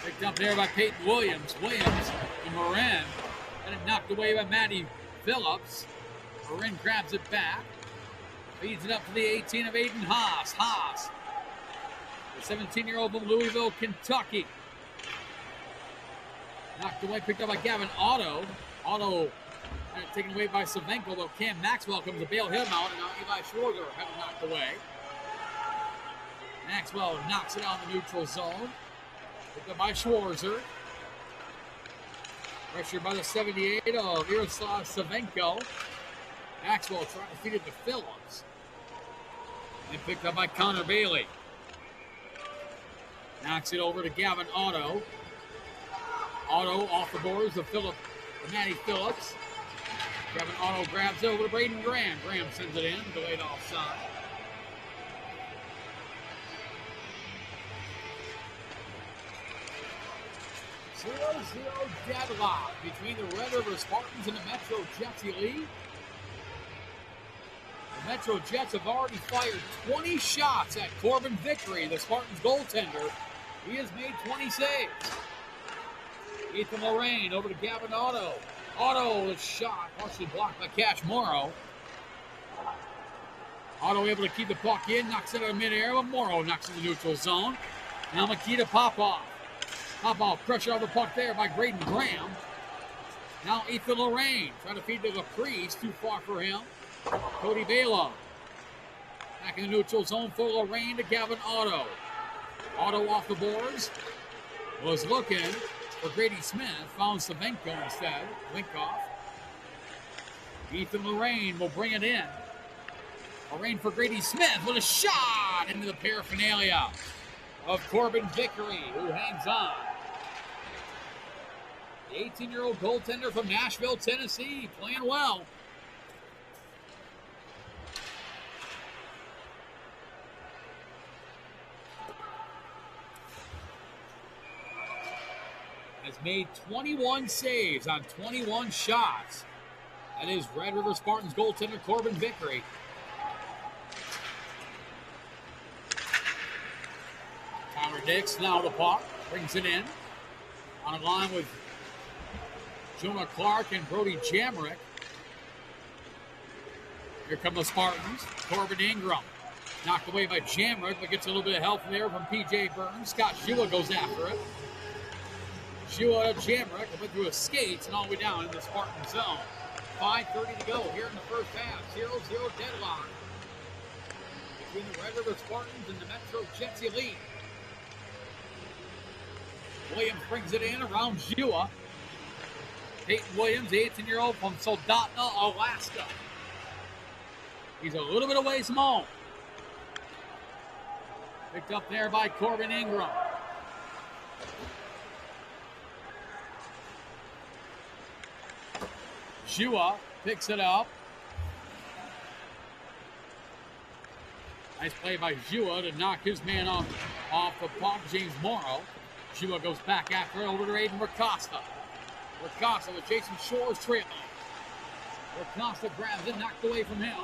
A: Picked up there by Peyton Williams. Williams and Morin. And it knocked away by Matty Phillips. Morin grabs it back. Feeds it up to the 18 of Aiden Haas. Haas, the 17-year-old from Louisville, Kentucky. Knocked away, picked up by Gavin Otto. Otto taken away by Savenko, though Cam Maxwell comes to bail him out, and now Eli Schwarzer had it knocked away. Maxwell knocks it out in the neutral zone. Picked up by Schwarzer. Pressured by the 78 of Iroslav Savenko. Maxwell trying to feed it to Phillips. And picked up by Connor Bailey. Knocks it over to Gavin Otto. Otto off the boards of Matty Phillips. Gavin Otto grabs it over to Braden Graham. Graham sends it in, delayed offside. Zero deadlock between the Red River Spartans and the Metro Jets Elite. The Metro Jets have already fired 20 shots at Corbin Vickery, the Spartans goaltender. He has made 20 saves. Ethan Lorraine over to Gavin Otto. Otto, the shot, partially blocked by Cash Morrow. Otto able to keep the puck in, knocks it out of midair, but Morrow knocks it in the neutral zone. Now Makita Popov. Popov, pressure on the puck there by Braden Graham. Now Ethan Lorraine trying to feed to the Caprice, too far for him. Cody Balo. Back in the neutral zone for Lorraine to Gavin Otto. Otto off the boards. Was looking for Grady Smith. Found Savenko instead. Linkoff. Ethan Lorraine will bring it in. Lorraine for Grady Smith with a shot into the paraphernalia of Corbin Vickery, who hangs on. The 18-year-old goaltender from Nashville, Tennessee, playing well. made 21 saves on 21 shots. That is Red River Spartans goaltender Corbin Vickery. Tyler Dix now the puck, brings it in. On a line with Jonah Clark and Brody Jamrick. Here come the Spartans. Corbin Ingram knocked away by Jamrick, but gets a little bit of help there from P.J. Burns. Scott Shua goes after it. Shua to Jamrick, went through his skates and all the way down in the Spartan zone. 5:30 to go here in the first half. 0-0 deadlock between the Red River Spartans and the Metro Jets Elite. Williams brings it in around Shua. Peyton Williams, the 18-year-old from Soldotna, Alaska. He's a little bit away from home. Picked up there by Corbin Ingram. Shua picks it up. Nice play by Shua to knock his man off the puck, James Morrow. Shua goes back after it over to Aiden Racosta. Racosta with Jason Shores trailing. Racosta grabs it, knocked away from him.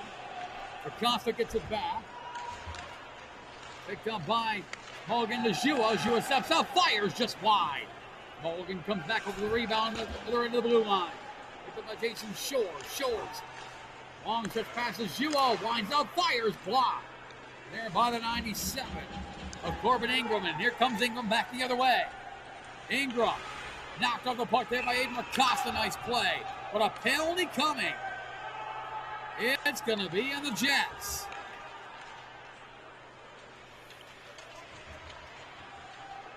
A: Racosta gets it back. Picked up by Mulligan to Shua. Shua steps up, fires just wide. Mulligan comes back over the rebound at the other end of the blue line. Picked up by Jason Shores. Shores. Long stretch passes Shua. Winds up, fires, blocked. There by the 97 of Corbin Ingram. And here comes Ingram back the other way. Ingram knocked off the puck there by Aiden Racosta. Nice play. But a penalty coming. It's going to be on the Jets.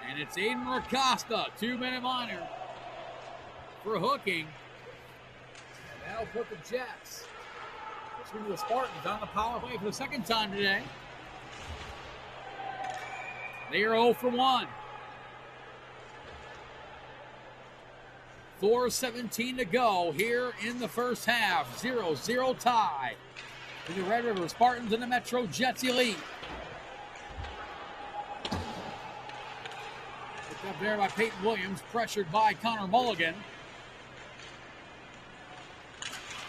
A: And it's Aiden Racosta, 2-minute minor for hooking. And that'll put the Jets, the Spartans, on the power play for the second time today. They are 0 for 1. 4:17 to go here in the first half. 0-0 tie between the Red River Spartans and the Metro Jets Elite. Picked up there by Peyton Williams, pressured by Connor Mulligan.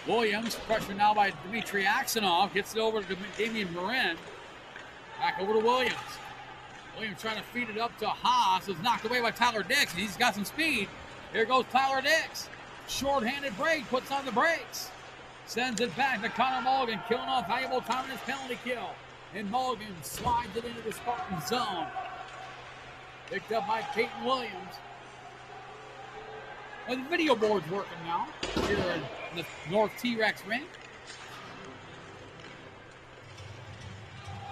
A: Williams, pressured now by Dmitry Aksanov, gets it over to Damian Marin. Back over to Williams. Williams trying to feed it up to Haas. Is knocked away by Tyler Dix. He's got some speed. Here goes Tyler Dix. Short-handed break, puts on the brakes. Sends it back to Connor Mulligan, killing off valuable time in his penalty kill. And Mulligan slides it into the Spartan zone. Picked up by Peyton Williams. Well, the video board's working now here in the North T-Rex rink.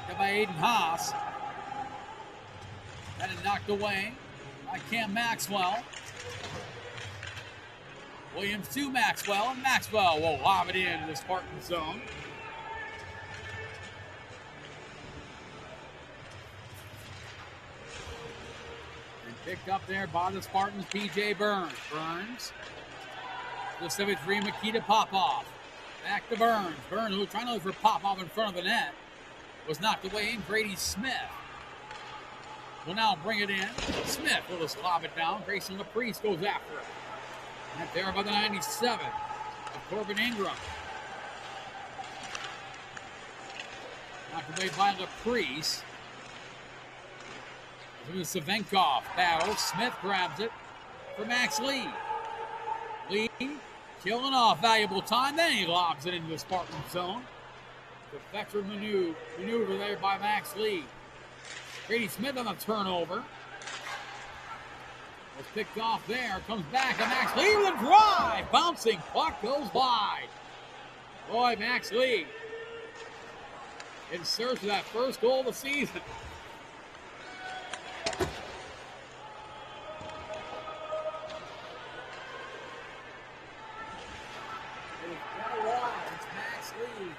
A: Picked up by Aiden Haas. That is knocked away by Cam Maxwell. Williams to Maxwell, and Maxwell will lob it into the Spartan zone. And picked up there by the Spartans, P.J. Burns. Burns, the 73, Makita Popov. Back to Burns. Burns, who was trying to look for Popov in front of the net, was knocked away in. Grady Smith will now bring it in. Smith will just lob it down. Grayson Laprise goes after it. Right there by the 97 of Corbin Ingram. Knocked away by Laprise. Through the Savenkov battle. Smith grabs it for Max Lee. Lee killing off valuable time. Then he lobs it into the Spartan zone. Defector maneuver there by Max Lee. Grady Smith on the turnover. Was picked off there. Comes back and Max Lee with a drive. Bouncing puck goes wide. Boy, Max Lee in search of that first goal of the season. It's got a wide. It's Max Lee.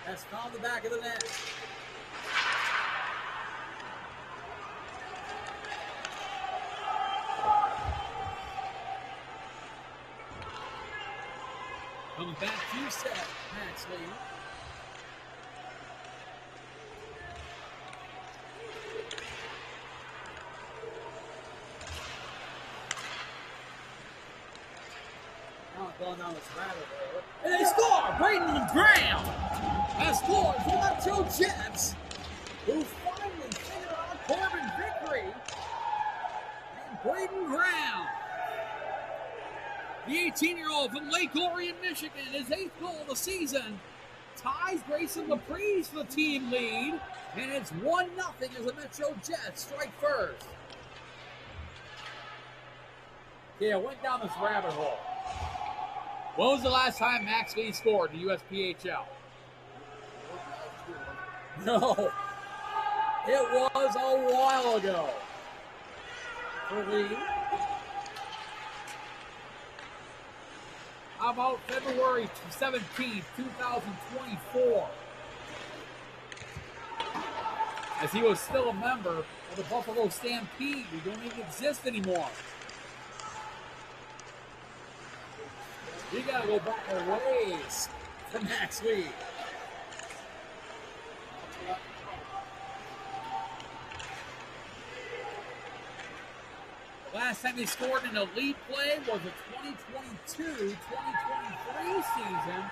A: That's found the back of the net. Comes back to set, Max Lee. falling down this rabbit hole. And they score! Braden Graham has scored for the Metro Jets, who finally figured out Corbin Vickery. And Braden Graham, the 18-year-old from Lake Orion, Michigan, his 8th goal of the season, ties Grayson LaPrise for the team lead, and it's 1-0 as the Metro Jets strike first. Okay, I went down this rabbit hole. When was the last time Max Lee scored in the USPHL? No, it was a while ago. For Lee. How about February 17th, 2024? As he was still a member of the Buffalo Stampede, who don't even exist anymore. You gotta go back a ways for Max Lee. Last time they scored in elite play was the 2022-2023 season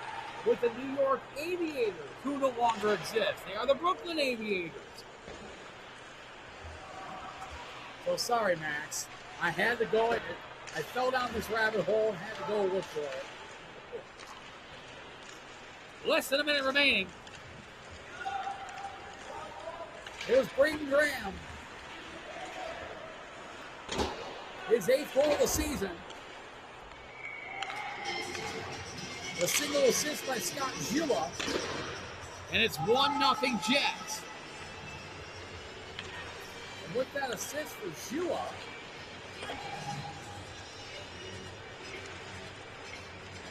A: with the New York Aviators, who no longer exist. They are the Brooklyn Aviators. So sorry, Max. I had to go. I fell down this rabbit hole and had to go look for it. Less than a minute remaining. Here's Braden Graham. His 8th goal of the season. A single assist by Scott Gila. And it's 1-0 Jets. And with that assist for Gila,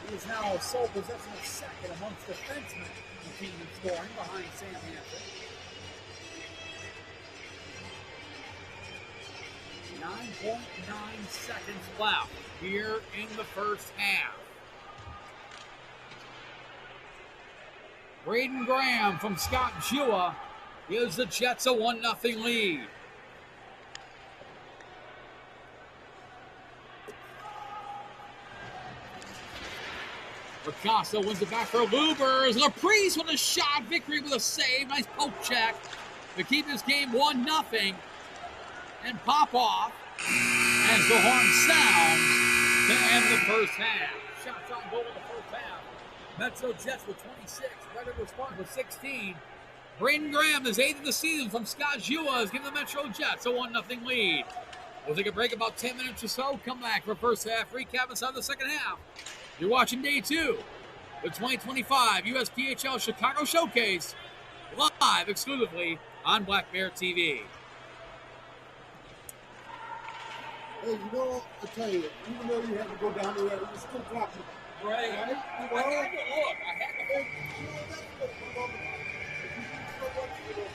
A: he is now sole possession of second amongst defensemen in the team in scoring behind Sam Hampton. 9.9 seconds left here in the first half. Braden Graham from Scott Jua gives the Jets a 1-0 lead. Picasso wins it back for Lubers. LaPrise with a shot. Vickery with a save. Nice poke check to keep this game 1-0. And pop off as the horn sounds to end the first half. Shots on goal in the first half. Metro Jets with 26. RedRiver Spartans with 16. Braden Graham, his 8th of the season from Scott Jua, has given the Metro Jets a 1-0 lead. We'll take a break about 10 minutes or so. Come back for first half recap inside the second half. You're watching day 2, the 2025 USPHL Chicago Showcase, live exclusively on Black Bear TV.
B: Hey, you know, I tell you, even though you had to go down there, you still talking.
A: Right. I had to look. I had to look.
B: You know, that's what we're going to do. If you so much, you know,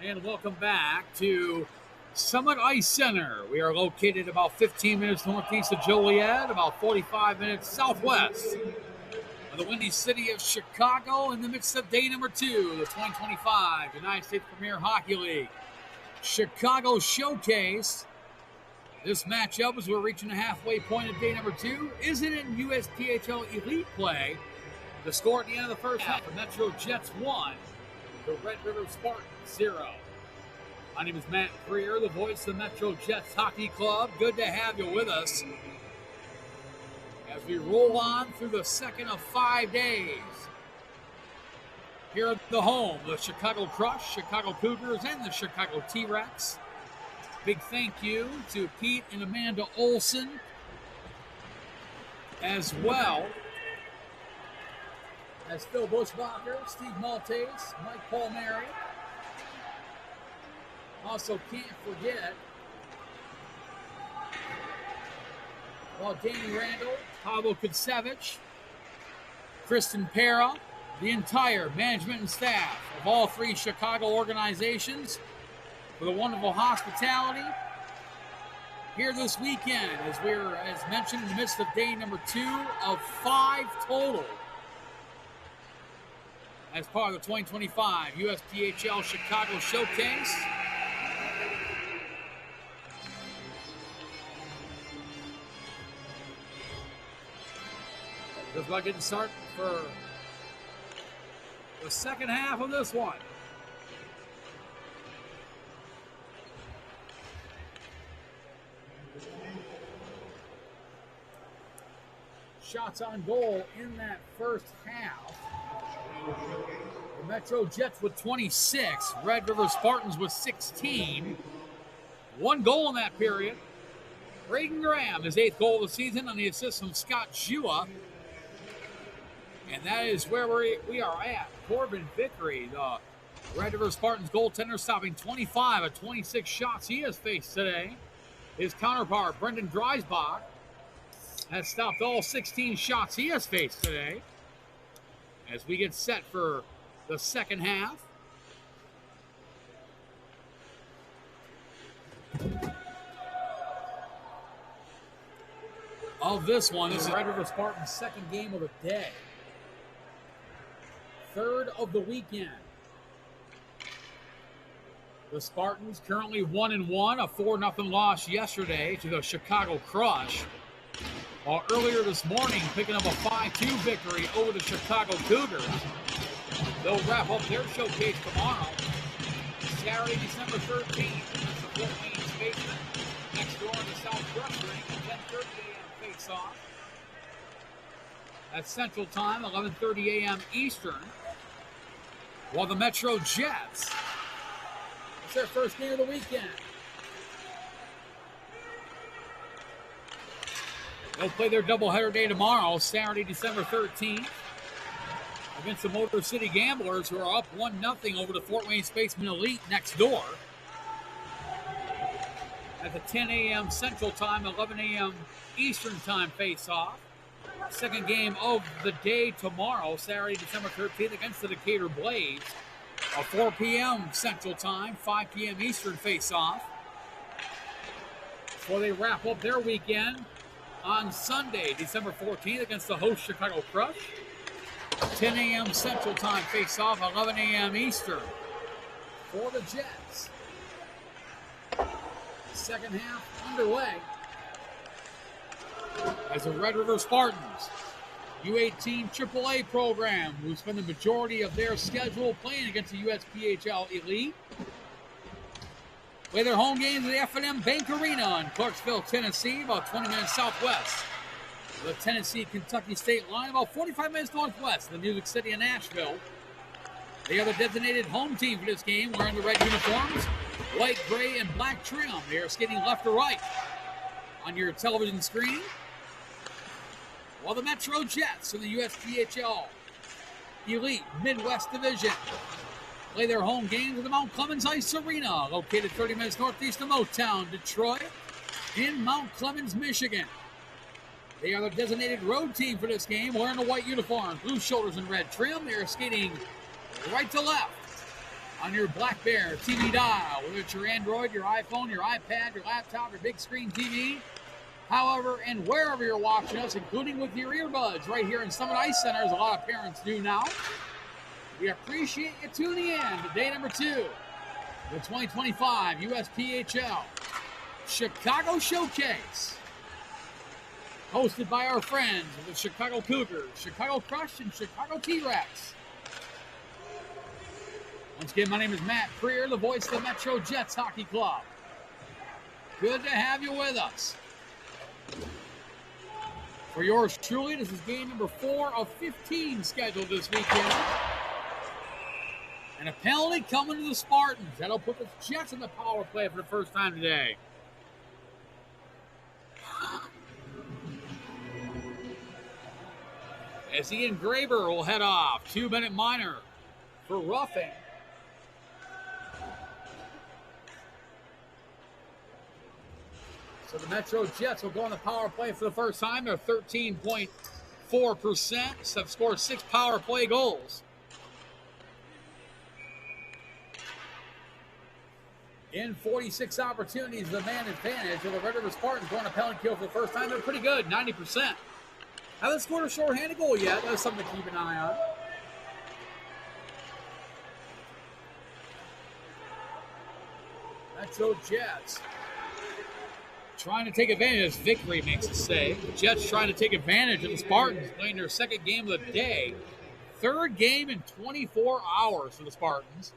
A: And welcome back to Summit Ice Center. We are located about 15 minutes northeast of Joliet, about 45 minutes southwest of the windy city of Chicago, in the midst of day number 2 of the 2025 United States Premier Hockey League Chicago Showcase. This matchup, as we're reaching the halfway point of day number 2, isn't in USPHL Elite play. The score at the end of the first half, the Metro Jets 1, the Red River Spartans 0. My name is Matt Greer, the voice of the Metro Jets Hockey Club. Good to have you with us as we roll on through the second of 5 days here at the home, the Chicago Crush, Chicago Cougars, and the Chicago T-Rex. Big thank you to Pete and Amanda Olson, as well as Phil Bushbacher, Steve Maltese, Mike Palmieri. Also can't forget Danny Randall, Pablo Kutsevich, Kristen Pera, the entire management and staff of all 3 Chicago organizations for the wonderful hospitality here this weekend, as we're, as mentioned, in the midst of day number 2 of 5 total as part of the 2025 USPHL Chicago Showcase. Just about getting started for the second half of this one. Shots on goal in that first half. The Metro Jets with 26, Red River Spartans with 16. 1 goal in that period. Braden Graham, his 8th goal of the season, on the assist from Scott Jua. And that is where we are at. Corbin Vickery, the Red River Spartans goaltender, stopping 25 of 26 shots he has faced today. His counterpart, Brendan Dreisbach, has stopped all 16 shots he has faced today. As we get set for the second half. Of this one, this is Red River Spartans' second game of the day. 3rd of the weekend. The Spartans currently 1-1, a 4-0 loss yesterday to the Chicago Crush. While earlier this morning, picking up a 5-2 victory over the Chicago Cougars. They'll wrap up their showcase tomorrow, Saturday, December 13th. That's the Fort Wayne Spaceman, next door in the South Crush Ring at 10:30 a.m. face-off. At Central Time, 11:30 a.m. Eastern. While the Metro Jets, it's their first game of the weekend. They'll play their doubleheader day tomorrow, Saturday, December 13th, against the Motor City Gamblers, who are up 1-0 over the Fort Wayne Spaceman Elite next door. At the 10 a.m. Central Time, 11 a.m. Eastern Time face-off. Second game of the day tomorrow, Saturday, December 13th, against the Decatur Blades. A 4 p.m. Central Time, 5 p.m. Eastern face-off. Before they wrap up their weekend on Sunday, December 14th, against the host Chicago Crush. 10 a.m. Central Time face-off, 11 a.m. Eastern for the Jets. Second half underway as the Red River Spartans, U18 AAA program, who spend the majority of their schedule playing against the USPHL Elite, play their home games at the F&M Bank Arena in Clarksville, Tennessee, about 20 minutes southwest of the Tennessee-Kentucky state line, about 45 minutes northwest of the Music City of Nashville. They are the designated home team for this game, wearing the red uniforms, white, gray, and black trim. They are skating left to right on your television screen. While the Metro Jets of the USPHL Elite Midwest Division play their home games at the Mount Clemens Ice Arena, located 30 minutes northeast of Motown, Detroit, in Mount Clemens, Michigan. They are the designated road team for this game, wearing the white uniforms, blue shoulders, and red trim. They are skating right to left on your BlackBerry TV dial, whether it's your Android, your iPhone, your iPad, your laptop, your big screen TV. However, and wherever you're watching us, including with your earbuds right here in Summit Ice Center, as a lot of parents do now. We appreciate you tuning in to day number 2 of the 2025 USPHL Chicago Showcase, hosted by our friends with the Chicago Cougars, Chicago Crush, and Chicago T-Rex. Once again, my name is Matt Freer, the voice of the Metro Jets Hockey Club. Good to have you with us. For yours truly, this is game number 4 of 15 scheduled this weekend. And a penalty coming to the Spartans. That'll put the Jets in the power play for the first time today. As Ian Graber will head off. 2-minute minor for roughing. So the Metro Jets will go on the power play for the first time. They're 13.4%. Have scored 6 power play goals. In 46 opportunities, the man advantage of the RedRiver Spartans going to penalty kill for the first time. They're pretty good, 90%. Haven't scored a shorthanded goal yet. That's something to keep an eye on. Metro Jets trying to take advantage as Vickery makes a save. The Jets trying to take advantage of the Spartans playing their second game of the day. Third game in 24 hours for the Spartans.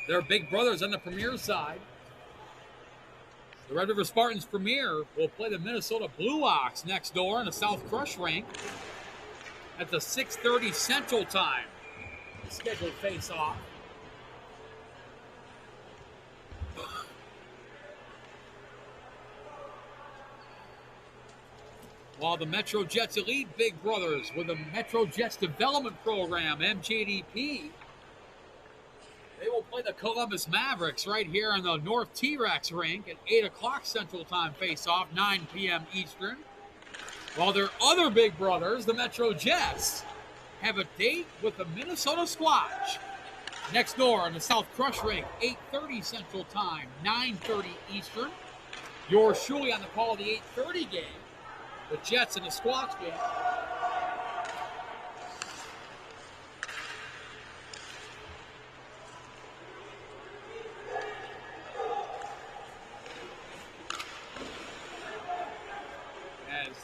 A: Their big brothers on the Premier side. The RedRiver Spartans Premier will play the Minnesota Blue Ox next door in the South Crush rink at the 6:30 Central Time scheduled face-off. While the Metro Jets Elite big brothers with the Metro Jets Development Program, MJDP, they will play the Columbus Mavericks right here on the North T-Rex rink at 8 o'clock Central Time face-off, 9 p.m. Eastern. While their other big brothers, the Metro Jets, have a date with the Minnesota Squatch next door on the South Crush rink, 8:30 Central Time, 9:30 Eastern. Yours truly on the call of the 8:30 game, the Jets and the Squatch game.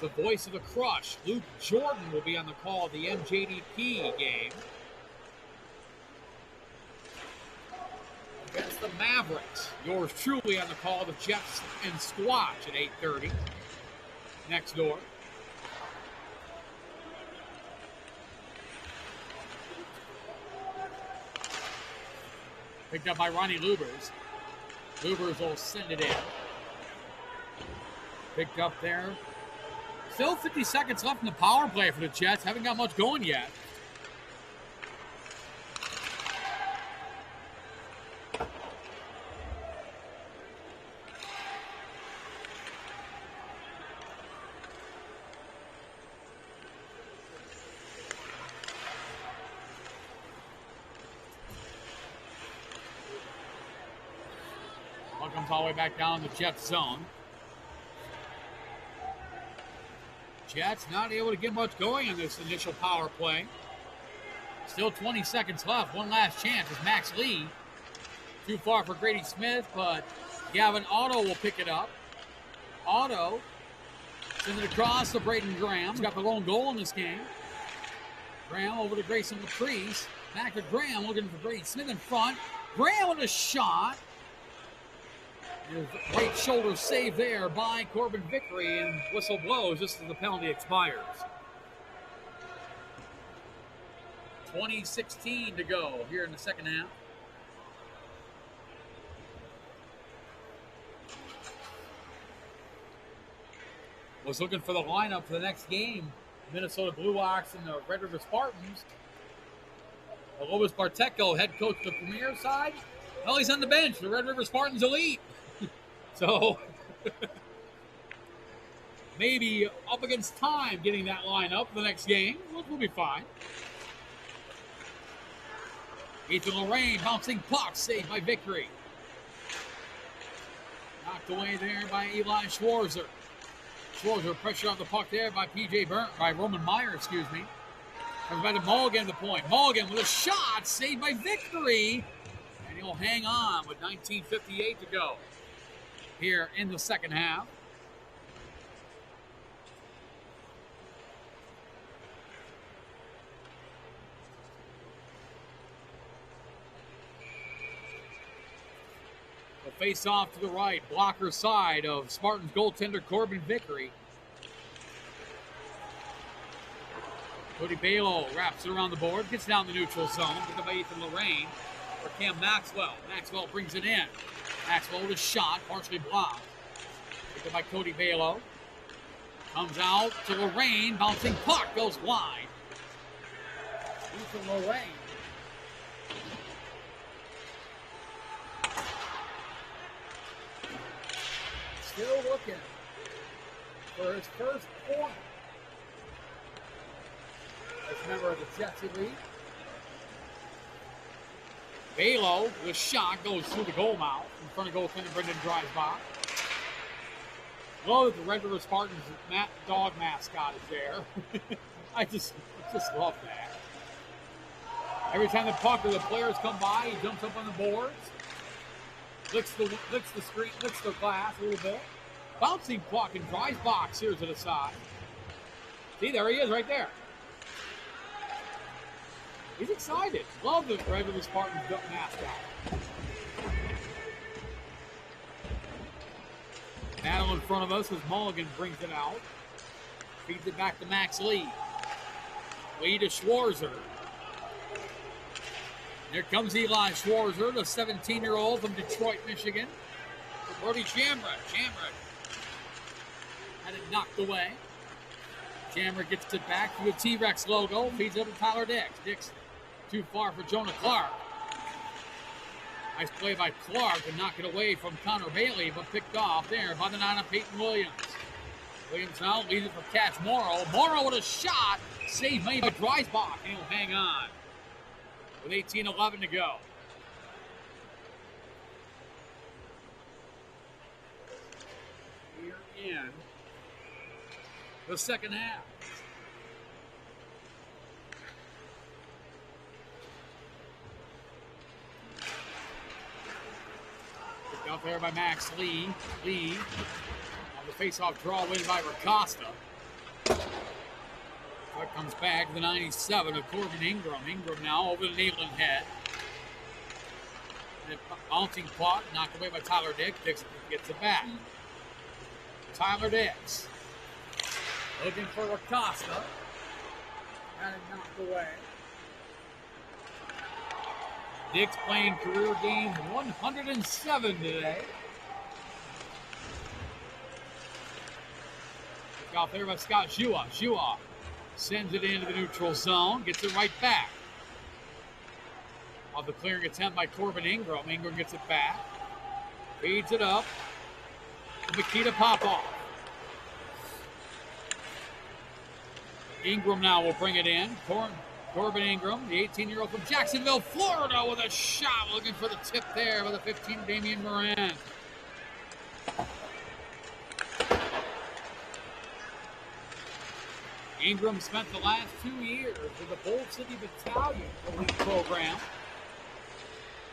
A: The voice of the Crush, Luke Jordan, will be on the call of the MJDP game against the Mavericks. Yours truly on the call of the Jets and Squatch at 8:30 next door. Picked up by Ronnie Lubers. Lubers will send it in. Picked up there. Still 50 seconds left in the power play for the Jets. Haven't got much going yet. Ball comes all the way back down the Jets zone. Jets not able to get much going on this initial power play. Still 20 seconds left. One last chance is Max Lee. Too far for Grady Smith, but Gavin Otto will pick it up. Otto sends it across to Braden Graham. He's got the lone goal in this game. Graham over to Grayson Latrice. Back to Graham looking for Grady Smith in front. Graham with a shot. Right shoulder save there by Corbin Vickery, and whistle blows just as the penalty expires. 20:16 to go here in the second half. Was looking for the lineup for the next game. Minnesota Blue Ox and the RedRiver Spartans. Lobos Barteco, head coach of the Premier side. Well, he's on the bench, the RedRiver Spartans Elite. So, maybe up against time getting that line up for the next game. We'll be fine. Ethan Lorraine, bouncing puck, saved by Vickery. Knocked away there by Eli Schwarzer. Schwarzer pressure off the puck there by Roman Meyer, excuse me. Comes back to Mulligan at the point. Mulligan with a shot, saved by Vickery. And he'll hang on with 19:58 to go here in the second half. The face off to the right, blocker side of Spartans goaltender Corbin Vickery. Cody Balo wraps it around the board, gets down the neutral zone, picked up by Ethan Lorraine for Cam Maxwell. Maxwell brings it in. Maxwell with a shot, partially blocked. Picked up by Cody Balo. Comes out to Lorraine, bouncing puck, goes wide. Ethan Lorraine. Still looking for his first point as a member of the Jets Elite. Balo, the shot goes through the goal mouth in front of goaltender Brendan Dreisbach. Love that the RedRiver Spartans dog mascot is there. I just love that. Every time the puck or the players come by, he jumps up on the boards. Licks the screen, licks the glass a little bit. Bouncing puck and Dreisbach here to the side. See, there he is right there. He's excited. Love the RedRiver Spartans mascot. Battle in front of us as Mulligan brings it out. Feeds it back to Max Lee. Lee to Schwarzer. Here comes Eli Schwarzer, the 17-year-old from Detroit, Michigan. For Brody Shamrock. Shamrock had it knocked away. Shamrock gets it back to the T-Rex logo. Feeds it up to Tyler Dix. Dix too far for Jonah Clark. Nice play by Clark to knock it away from Connor Bailey, but picked off there by the 9 of Peyton Williams. Williams now leads it for Cash Morrow. Morrow with a shot. Save made by Dreisbach, and he'll hang on with 18:11 to go. Here in the second half. Picked out there by Max Lee. Lee on the face-off draw win by Racosta. Puck comes back to the 97 of Corbin Ingram. Ingram now over the Neyland head. And a bouncing puck knocked away by Tyler Dix. Dix gets it back. Tyler Dix looking for Racosta. Had it knocked away. Dix playing career games 107 today. Out there by Scott Shua. Shua sends it into the neutral zone, gets it right back. Off the clearing attempt by Corbin Ingram. Ingram gets it back. Feeds it up to Nikita Popov. Ingram now will bring it in. Corbin Ingram, the 18-year-old from Jacksonville, Florida, with a shot. Looking for the tip there by the 15, Damian Moran. Ingram spent the last 2 years with the Bold City Battalion elite program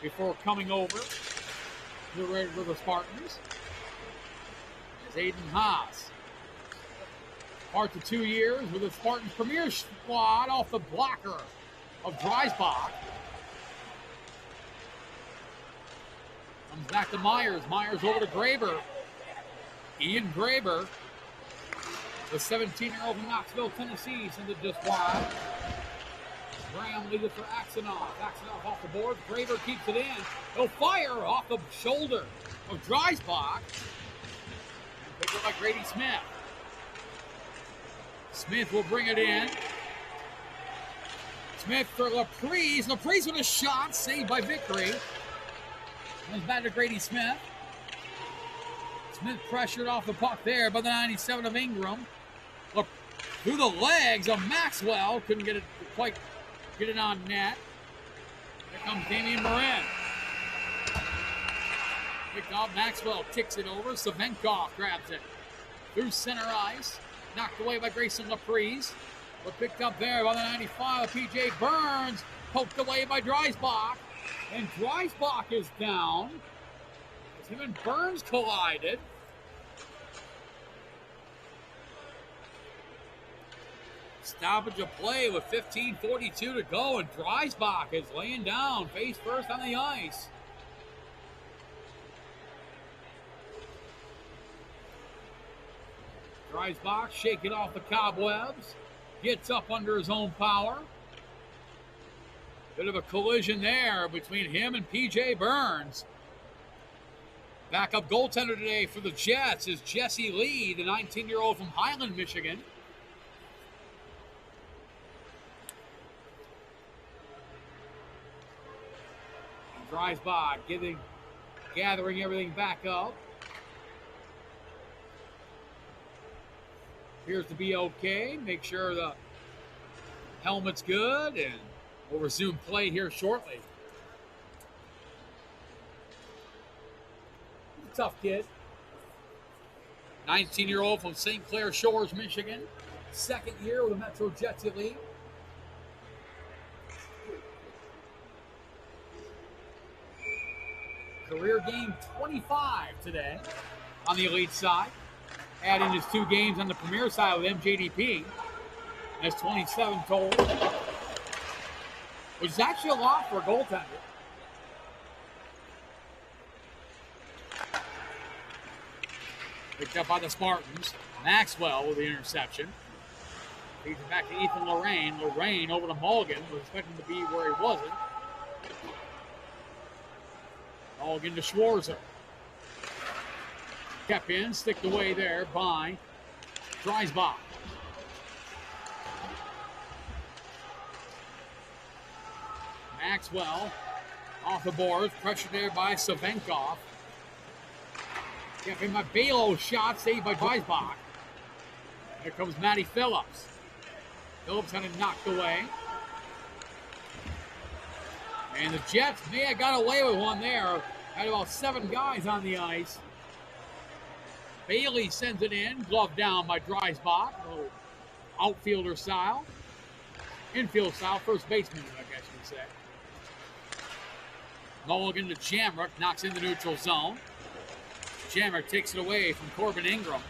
A: before coming over to the RedRiver Spartans. As Aiden Haas parts of 2 years with the Spartans premier squad off the blocker of Dreisbach. Comes back to Myers. Myers over to Graber. Ian Graber, the 17-yerold from Knoxville, Tennessee, sends it just wide. Graham leads it for Axenoff. Axenoff off the board. Graver keeps it in. He'll fire off the shoulder of Dreisbach. And picked up by Grady Smith. Smith will bring it in. Smith for Laprise. Laprise with a shot. Saved by Vickery. Comes back to Grady Smith. Smith pressured off the puck there by the 97 of Ingram. Look, through the legs of Maxwell. Couldn't get it quite get it on net. Here comes Damian Morin. Picked off. Maxwell kicks it over. Savenkov grabs it. Through center ice. Knocked away by Grayson Laprise. But picked up there by the 95 of P.J. Burns. Poked away by Dreisbach. And Dreisbach is down. As him and Burns collided. Stoppage of play with 15:42 to go. And Dreisbach is laying down face first on the ice. Dreisbach shaking off the cobwebs. Gets up under his own power. Bit of a collision there between him and P.J. Burns. Backup goaltender today for the Jets is Jesse Lee, the 19-year-old from Highland, Michigan. Dreisbach gathering everything back up. Appears to be okay. Make sure the helmet's good, and we'll resume play here shortly. He's a tough kid. 19-year-old from St. Clair Shores, Michigan. Second year with the Metro Jets Elite. Career game 25 today on the Elite side. Adding his 2 games on the Premier side with MJDP. That's 27 total. Which is actually a lot for a goaltender. Picked up by the Spartans. Maxwell with the interception. Feeds it back to Ethan Lorraine. Lorraine over to Mulligan. Was expecting to be where he wasn't. Mulligan to Schwarzer. Kept in, sticked away there by Dreisbach. Maxwell off the boards, pressured there by Savenkov. Kept in by Balo, shot saved by Dreisbach. Here comes Matty Phillips. Phillips had it knocked away. And the Jets may have got away with one there. Had about 7 guys on the ice. Bailey sends it in, glove down by Dreisbach. Outfielder style. Infield style, first baseman, I guess you'd say. Mulligan to Jamrock, knocks in the neutral zone. Jamrock takes it away from Corbin Ingram.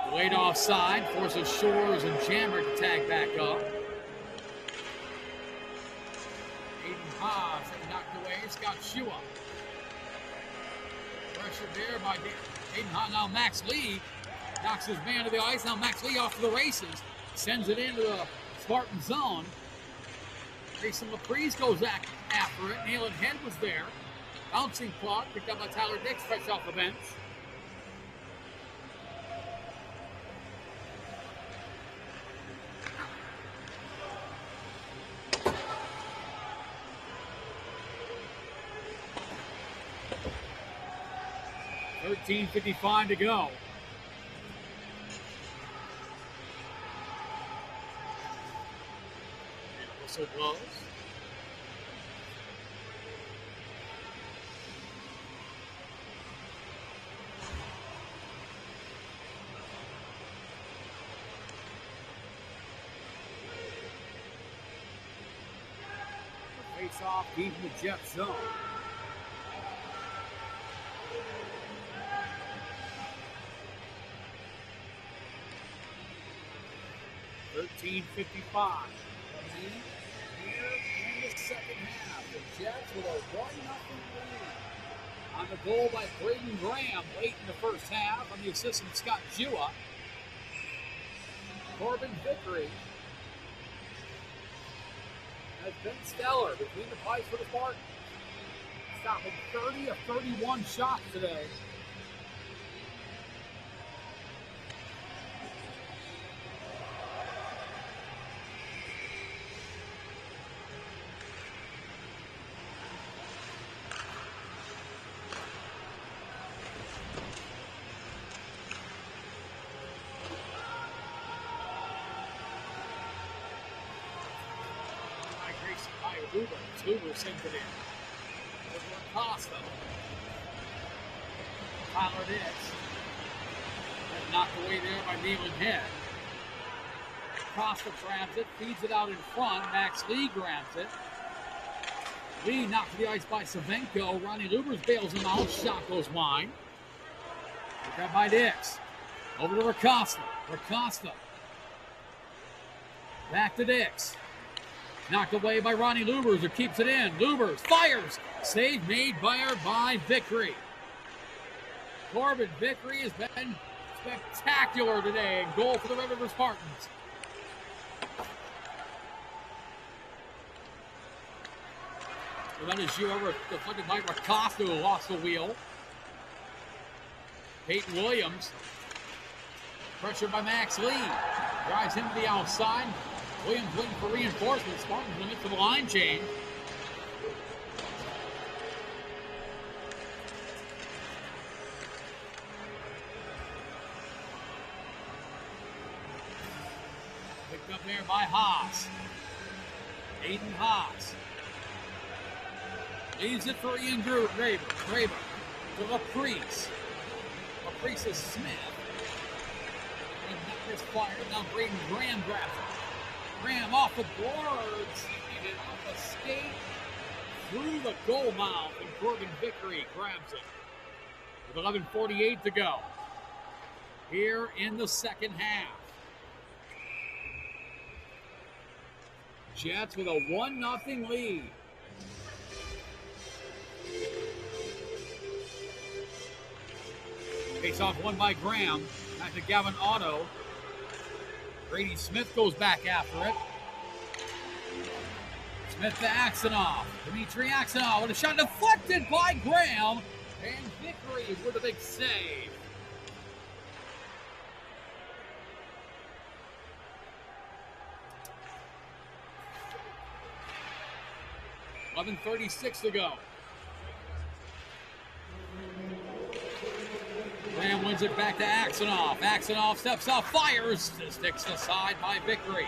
A: Delayed offside, forces Shores and Jamrock to tag back up. Aiden Haas knocked away, Scott Shua. Pressure there by Aiden Haas. Now Max Lee knocks his man to the ice. Now Max Lee off to the races. Sends it into the Spartan zone. Grayson Laprise goes after it. Nayland Head was there. Bouncing puck picked up by Tyler Dix, fresh off the bench. $13:55 to go. Whistle blows. Face off deep in the Jet zone. $13:55. Here in the second half, the Jets with a 1-0 lead. On the goal by Braden Graham late in the first half on the assist from Scott Jua. Corbin Vickery has been stellar between the pipes for the Spartans. Stopping 30 of 31 shots today. Luber sends it in. Over Acosta. Tyler Dix. And knocked away there by Neyland Head. Acosta grabs it, feeds it out in front. Max Lee grabs it. Lee knocked to the ice by Savenko. Ronnie Lubers bails him out. Shot goes wide. Grabbed by Dix. Over to Acosta. Acosta. Back to Dix. Knocked away by Ronnie Lubers, who keeps it in. Lubers fires. Save made by Vickery. Corbin Vickery has been spectacular today. Goal for the RedRiver Spartans. That is you over deflected by Acosta, who lost the wheel. Peyton Williams. Pressured by Max Lee. Drives him to the outside. Williams waiting for reinforcements. Spartans in the midst of a line change. Picked up there by Haas. Aiden Haas. Leaves it for Ian Graber. Graber to Laprice. Laprice is Smith. And that is fired. Now Braden Graham grabs it. Graham off the boards. And off the skate. Through the goal mouth. And Corbin Vickery grabs it. With 11:48 to go. Here in the second half. Jets with a 1-0 lead. Face-off won by Graham. Back to Gavin Otto. Brady Smith goes back after it. Smith to Axonoff. Dmitry Axonoff with a shot deflected by Graham. And Vickery with a big save. .36 to go. Graham wins it back to Axonoff. Axonoff steps up, fires. Sticks aside by Vickery.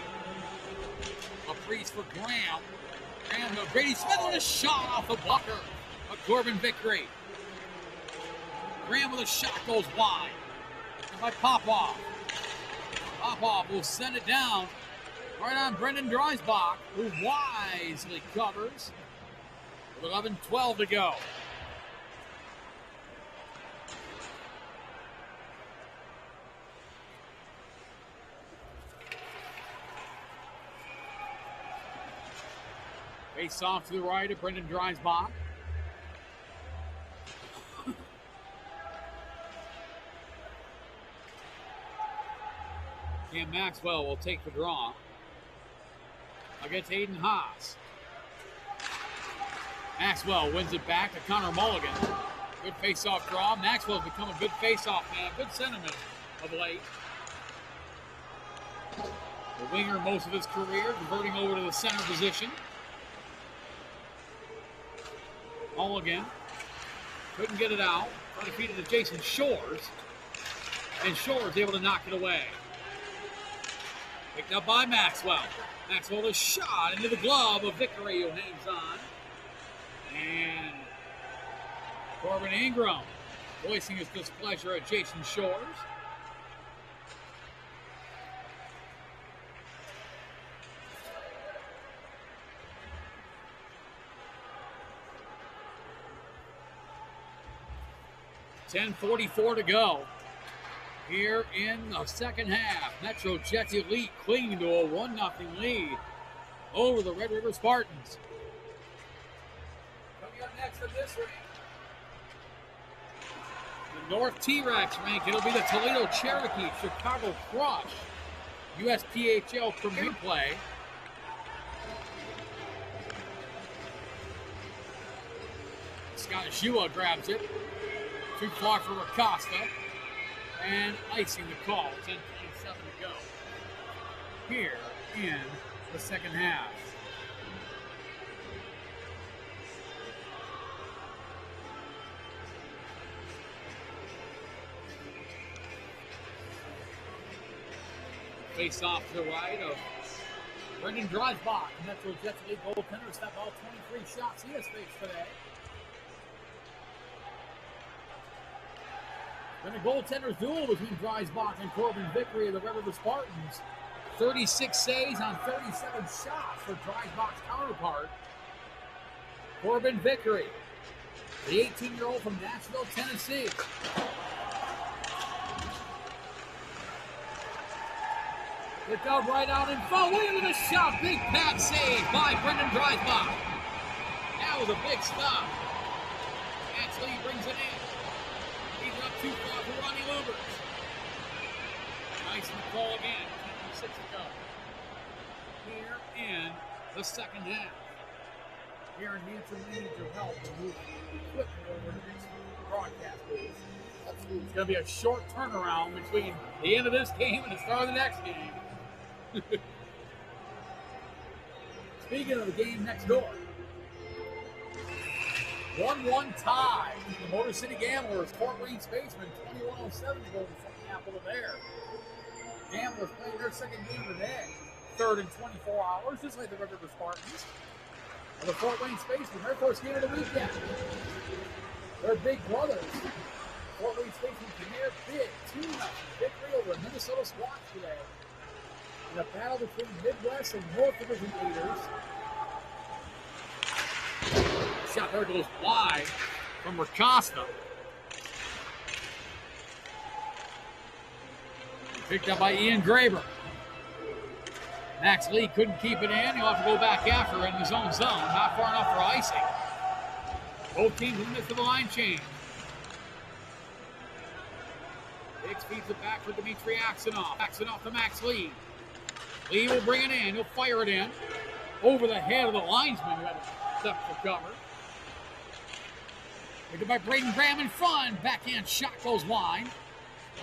A: A priest for Graham. Graham to Brady Smith with a shot off the blocker of Corbin Vickery. Graham with a shot goes wide. And by Popov. Popov will send it down right on Brendan Dreisbach, who wisely covers. With 11:12 to go. Face off to the right of Brendan Dreisbach. Cam Maxwell will take the draw against Aiden Haas. Maxwell wins it back to Connor Mulligan. Good face-off draw. Maxwell's become a good face-off man. Good sentiment of late. The winger most of his career, converting over to the center position. Mulligan couldn't get it out. Trying to feed it to Jason Shores. And Shores able to knock it away. Picked up by Maxwell. Maxwell a shot into the glove of Vickery, who hangs on. And Corbin Ingram voicing his displeasure at Jason Shores. .44 to go here in the second half. Metro Jets Elite clinging to a 1-0 lead over the RedRiver Spartans. Coming up next in this ring, the North T-Rex rank, it'll be the Toledo Cherokee Chicago Crush USPHL Premier Play. Scott Shua grabs it. Too far for Acosta. And icing the call. 10:27 to go here in the second half. Face off to the right of Brendan Dreisbach, Metro Jets lead goaltender, stepped all 23 shots he has faced today. Then a goaltender's duel between Dreisbach and Corbin Vickery of the Red River Spartans. 36 saves on 37 shots for Dreisbach's counterpart, Corbin Vickery, the 18-year-old from Nashville, Tennessee. Picked out right out in front. Look at the shot. Big pad save by Brendan Dreisbach. That was a big stop. Actually, he brings it in. He's up too far for Ronnie Lubers. Nice in the call again. 10:06 to go. Here in the second half. Here in Hanson, we need your help to move equipment over to this broadcast booth. It's going to be a short turnaround between the end of this game and the start of the next game. Speaking of the game next door, 1-1 tie. The Motor City Gamblers, Fort Wayne Spacemen, 2107 goes from the apple of there. Gamblers played their second game of the day, third in 24 hours, just like the Red River Spartans. And the Fort Wayne Spacemen, their first game of the weekend. They're big brothers. Fort Wayne Spacemen premiere big 2-0 victory over Minnesota Squats today. In a battle between Midwest and North Division leaders. Shot there goes wide from Racosta. Picked up by Ian Graber. Max Lee couldn't keep it in. He'll have to go back after it in his own zone. Not far enough for icing. Both teams in the midst of the line change. Hicks feeds it back for Dmitry Aksanov. Aksanov to Max Lee. Lee will bring it in. He'll fire it in. Over the head of the linesman who had to step for cover. Picked up by Braden Graham in front. Backhand shot goes wide.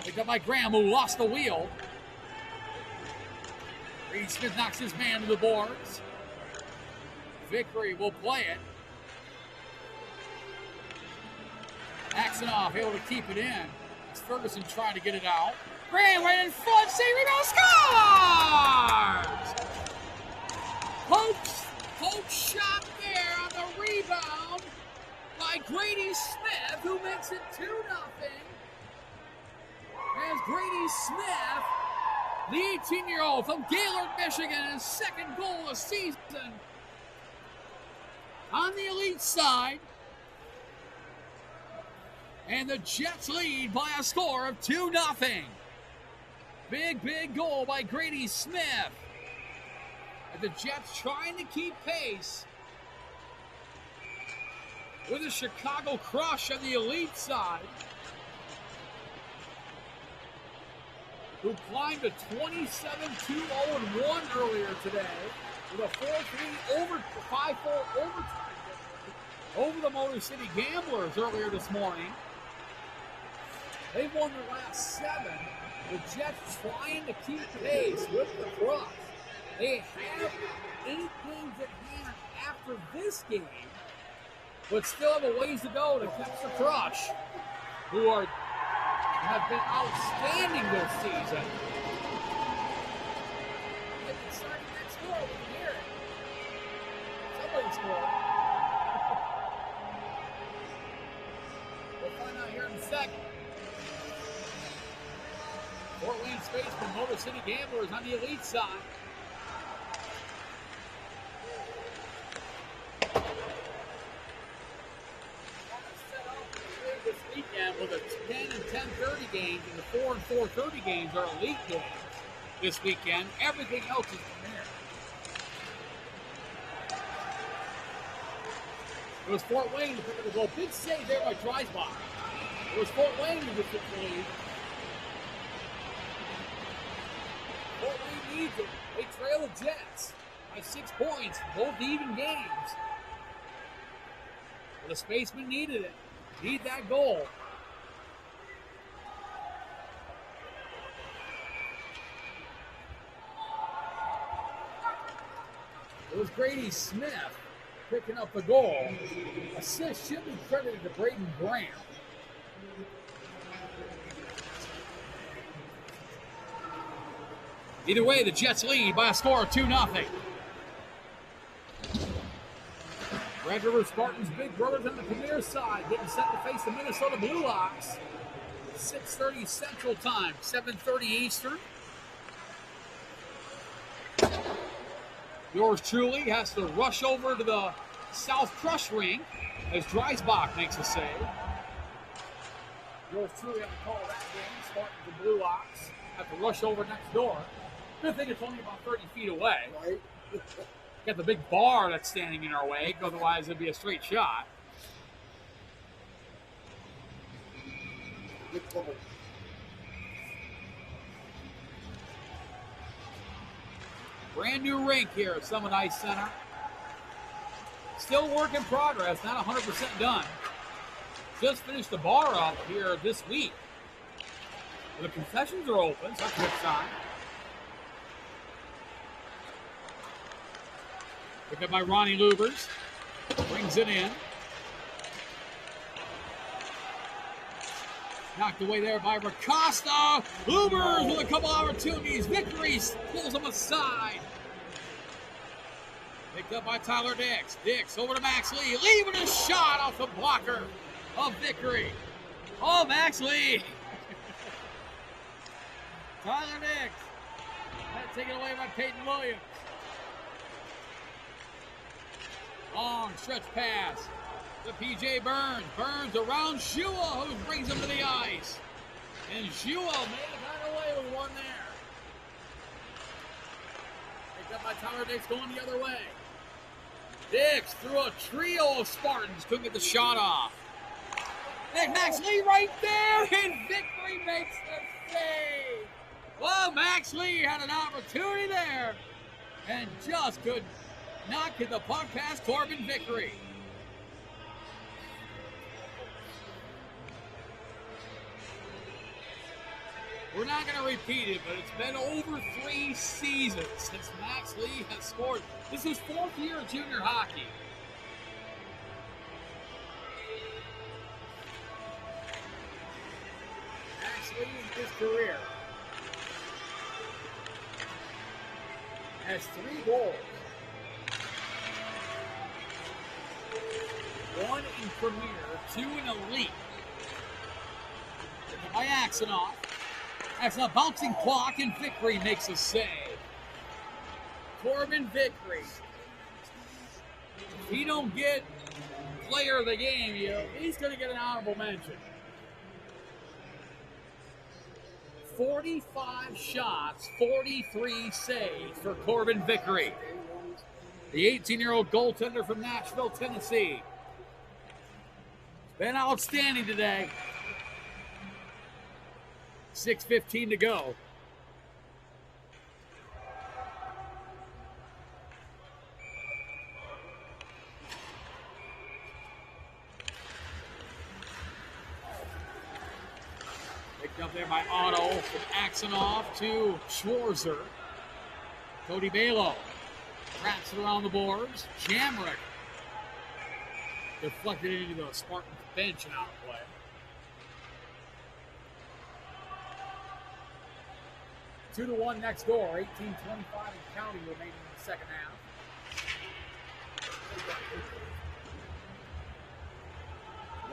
A: Picked up by Graham, who lost the wheel. Brady Smith knocks his man to the boards. Vickery will play it. Aksanov able to keep it in. It's Ferguson trying to get it out. Graham right in front, save, rebound, scores! Poke shot there on the rebound by Grady Smith, who makes it 2-0. As Grady Smith, the 18-year-old from Gaylord, Michigan, his second goal of the season on the elite side. And the Jets lead by a score of 2-0. Big goal by Grady Smith. And the Jets trying to keep pace with the Chicago Crush on the elite side, who climbed a 27-2-0-1 earlier today with a 4-3 over 5-4 overtime over the Motor City Gamblers earlier this morning. They've won their last 7. The Jets trying to keep pace with the Crush. They have 8 games at hand after this game, but still have a ways to go to catch the Crush, who have been outstanding this season. If it's starting next score, we can hear it. Somebody scored. We'll find out here in a second. Fort Wayne Spacemen, Motor City Gamblers on the elite side. This weekend with a 10 and 10:30 games, and the 4 and 4:30 games are elite games this weekend. Everything else is from here. It was Fort Wayne to pick up the goal. Big save there by Dreisbach. It was Fort Wayne who took the lead. Fort Wayne needs it. They trail the Jets by 6 points, both even games. But the Spacemen needed it. Need that goal. It was Grady Smith picking up the goal. Assist should be credited to Braden Graham. Either way, the Jets lead by a score of 2-0. Red River Spartans' big brothers on the Premier side getting set to face the Minnesota Blue Ox. 6:30 Central Time, 7:30 Eastern. Yours truly has to rush over to the South Crush Ring as Dreisbach makes a save. Yours truly have to call that game. Spartans and Blue Ox have to rush over next door. Good thing it's only about 30 feet away.
B: Right?
A: Got the big bar that's standing in our way, otherwise it'd be a straight shot.
B: Good trouble.
A: Brand new rink here at Summit Ice Center. Still work in progress, not 100% done. Just finished the bar up here this week. The concessions are open, so that's a good sign. Picked up by Ronnie Lubers. Brings it in. Knocked away there by Racosta. Lubers with a couple opportunities. Vickery pulls him aside. Picked up by Tyler Dix. Dix over to Max Lee. Leaving a shot off the blocker of Vickery. Oh, Max Lee. Tyler Dix. That's taken away by Peyton Williams. Long stretch pass to P.J. Burns. Burns around Shua, who brings him to the ice. And Shua may have got away with one there. Picked up by Tyler Dix going the other way. Dix through a trio of Spartans. Couldn't get the shot off. And Max Lee right there, and Vickery makes the save. Well, Max Lee had an opportunity there and just could not get the puck past Corbin Vickery. We're not going to repeat it, but it's been over 3 seasons since Max Lee has scored. This is 4th year of junior hockey. Max Lee in his career has 3 goals. 1 in Premier, 2 in Elite. By Axonoff. Axonoff bouncing puck, and Vickery makes a save. Corbin Vickery. If he don't get player of the game, he's going to get an honorable mention. 45 shots, 43 saves for Corbin Vickery. The 18-year-old goaltender from Nashville, Tennessee. Been outstanding today. 6:15 to go. Picked up there by Otto from Axonoff to Schwarzer. Cody Balo wraps it around the boards. Jamrick deflected into the Spartans bench and out of play. Two to 1 next door. 18:25 in county remaining in the second half.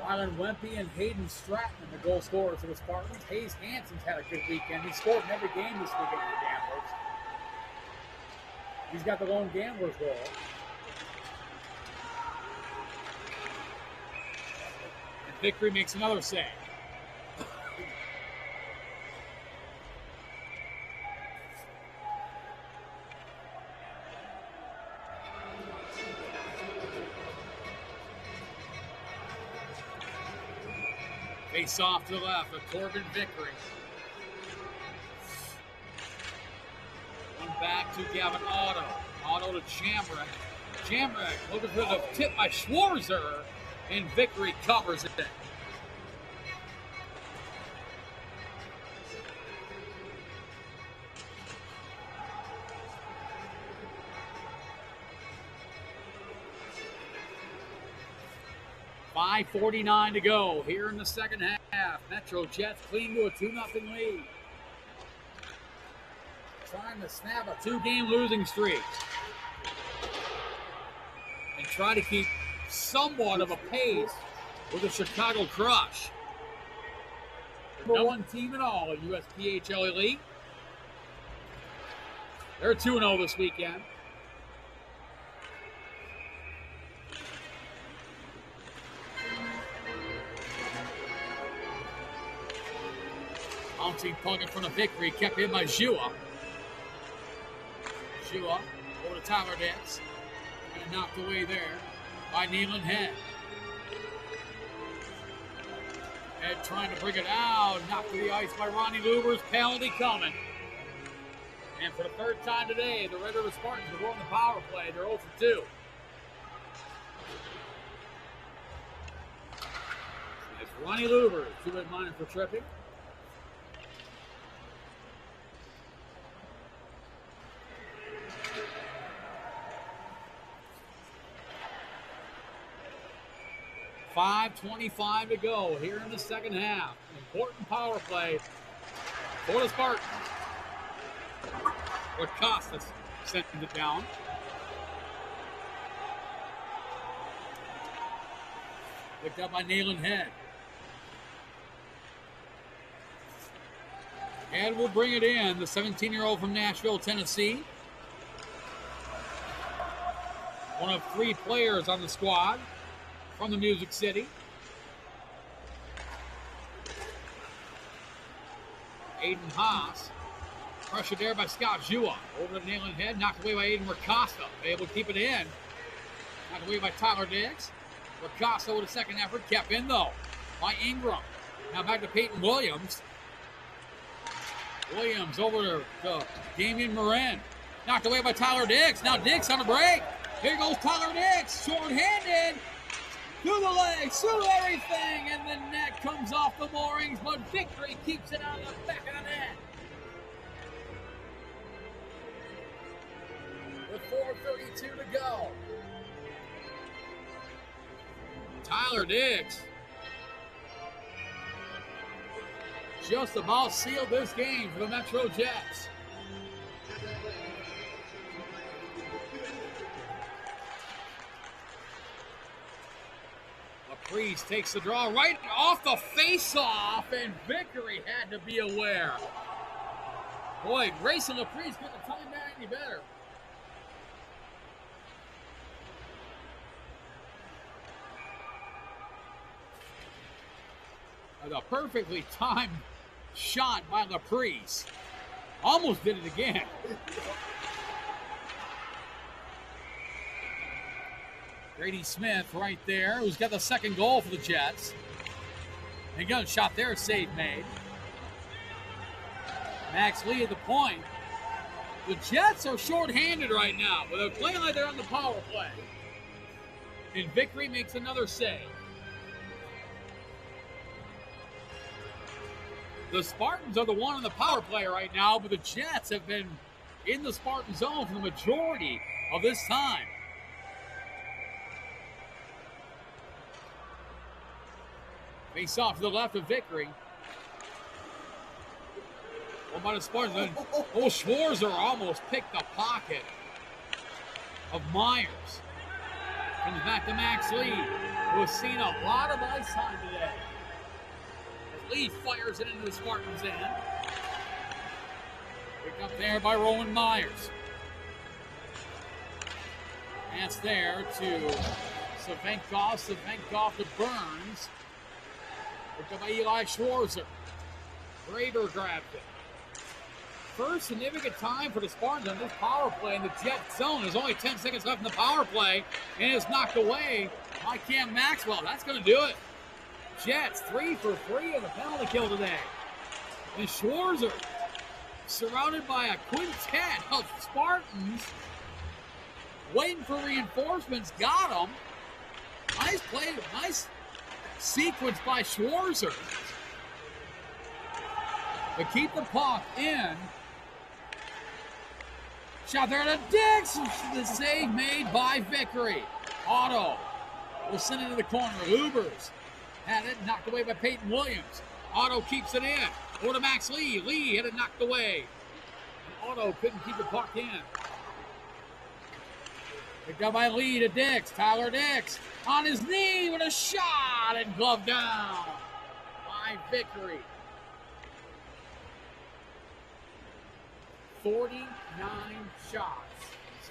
A: Rylan Wempe and Hayden Stratton, the goal scorers for the Spartans. Hayes Hansen's had a good weekend. He scored in every game this weekend for the Gamblers. He's got the lone Gamblers goal. And Vickery makes another save. Face off to the left with Corbin Vickery. One back to Gavin Otto. Otto to Jamrick. Jamrick looking for the tip by Schwarzer, and Vickery covers it. .5:49 to go here in the second half. Metro Jets clean to a 2-0 lead. Trying to snap a 2-game losing streak. And try to keep somewhat of a pace with the Chicago Crush. The number 1 team in all of USPHL Elite. They're 2-0 this weekend. Bouncing puck in front of Vickery, kept in by Jua. Jua over to Tyler Dix. And knocked away there by Nealon Head. Head trying to bring it out. Knocked to the ice by Ronnie Luber's. Penalty coming. And for the third time today, the Red River Spartans are going the power play. They're 0 for 2. It's Ronnie Luber, 2-red minor for tripping. .5:25 to go here in the second half. Important power play for the Spartans. What Costas sent it down. Picked up by Nealon Head. And will bring it in, the 17-year-old from Nashville, Tennessee. One of 3 players on the squad from the Music City. Aiden Haas. Pressured there by Scott Jua. Over to Nealon Head. Knocked away by Aiden Ricosta. Able to keep it in. Knocked away by Tyler Diggs. Ricosta with a second effort. Kept in though by Ingram. Now back to Peyton Williams. Williams over to Damian Morin. Knocked away by Tyler Diggs. Now Diggs on a break. Here goes Tyler Diggs. Short-handed. Through the legs, through everything. And the net comes off the moorings. But Victory keeps it on the back of the net. With 4:32 to go. Tyler Diggs just about sealed this game for the Metro Jets. Laprise takes the draw right off the face-off, and Vickery had to be aware. Boy, Grayson Laprise couldn't have timed that any better. A perfectly timed shot by Laprise. Almost did it again. Grady Smith right there, who's got the second goal for the Jets. And got a shot there, save made. Max Lee at the point. The Jets are short-handed right now, but they're playing like they're on the power play. And Vickery makes another save. The Spartans are the one on the power play right now, but the Jets have been in the Spartan zone for the majority of this time. Face off to the left of Vickery. What about the Spartans? Oh, Schwarzer almost picked the pocket of Myers. Comes back to Max Lee, who has seen a lot of ice time today. Lee fires it into the Spartans' end. Picked up there by Rowan Myers. Pass there to Savenkov. Savenkov to Burns. Picked up by Eli Schwarzer. Graber grabbed it. First significant time for the Spartans on this power play in the Jet zone. There's only 10 seconds left in the power play, and it's knocked away by Cam Maxwell. That's going to do it. Jets 3 for 3 on the penalty kill today. And Schwarzer, surrounded by a quintet of Spartans, waiting for reinforcements, got them. Nice play, nice sequence by Schwarzer. But keep the puck in. Shot there to Dix. The save made by Vickery. Otto will send it to the corner. Lubers had it knocked away by Peyton Williams. Otto keeps it in. Over to Max Lee. Lee had it knocked away. And Otto couldn't keep the puck in. Picked up by Lee to Dix. Tyler Dix on his knee with a shot and glove down by Vickery. 49 shots,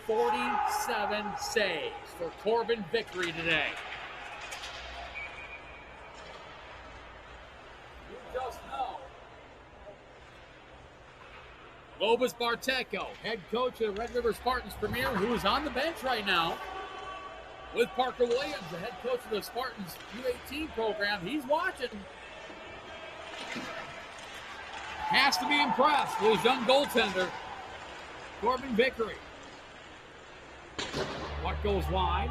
A: 47 saves for Corbin Vickery today. You just know. Lobos Barteco, head coach of the Red River Spartans Premier, who is on the bench right now with Parker Williams, the head coach of the Spartans U18 program. He's watching. Has to be impressed with his young goaltender, Corbin Vickery. What goes wide?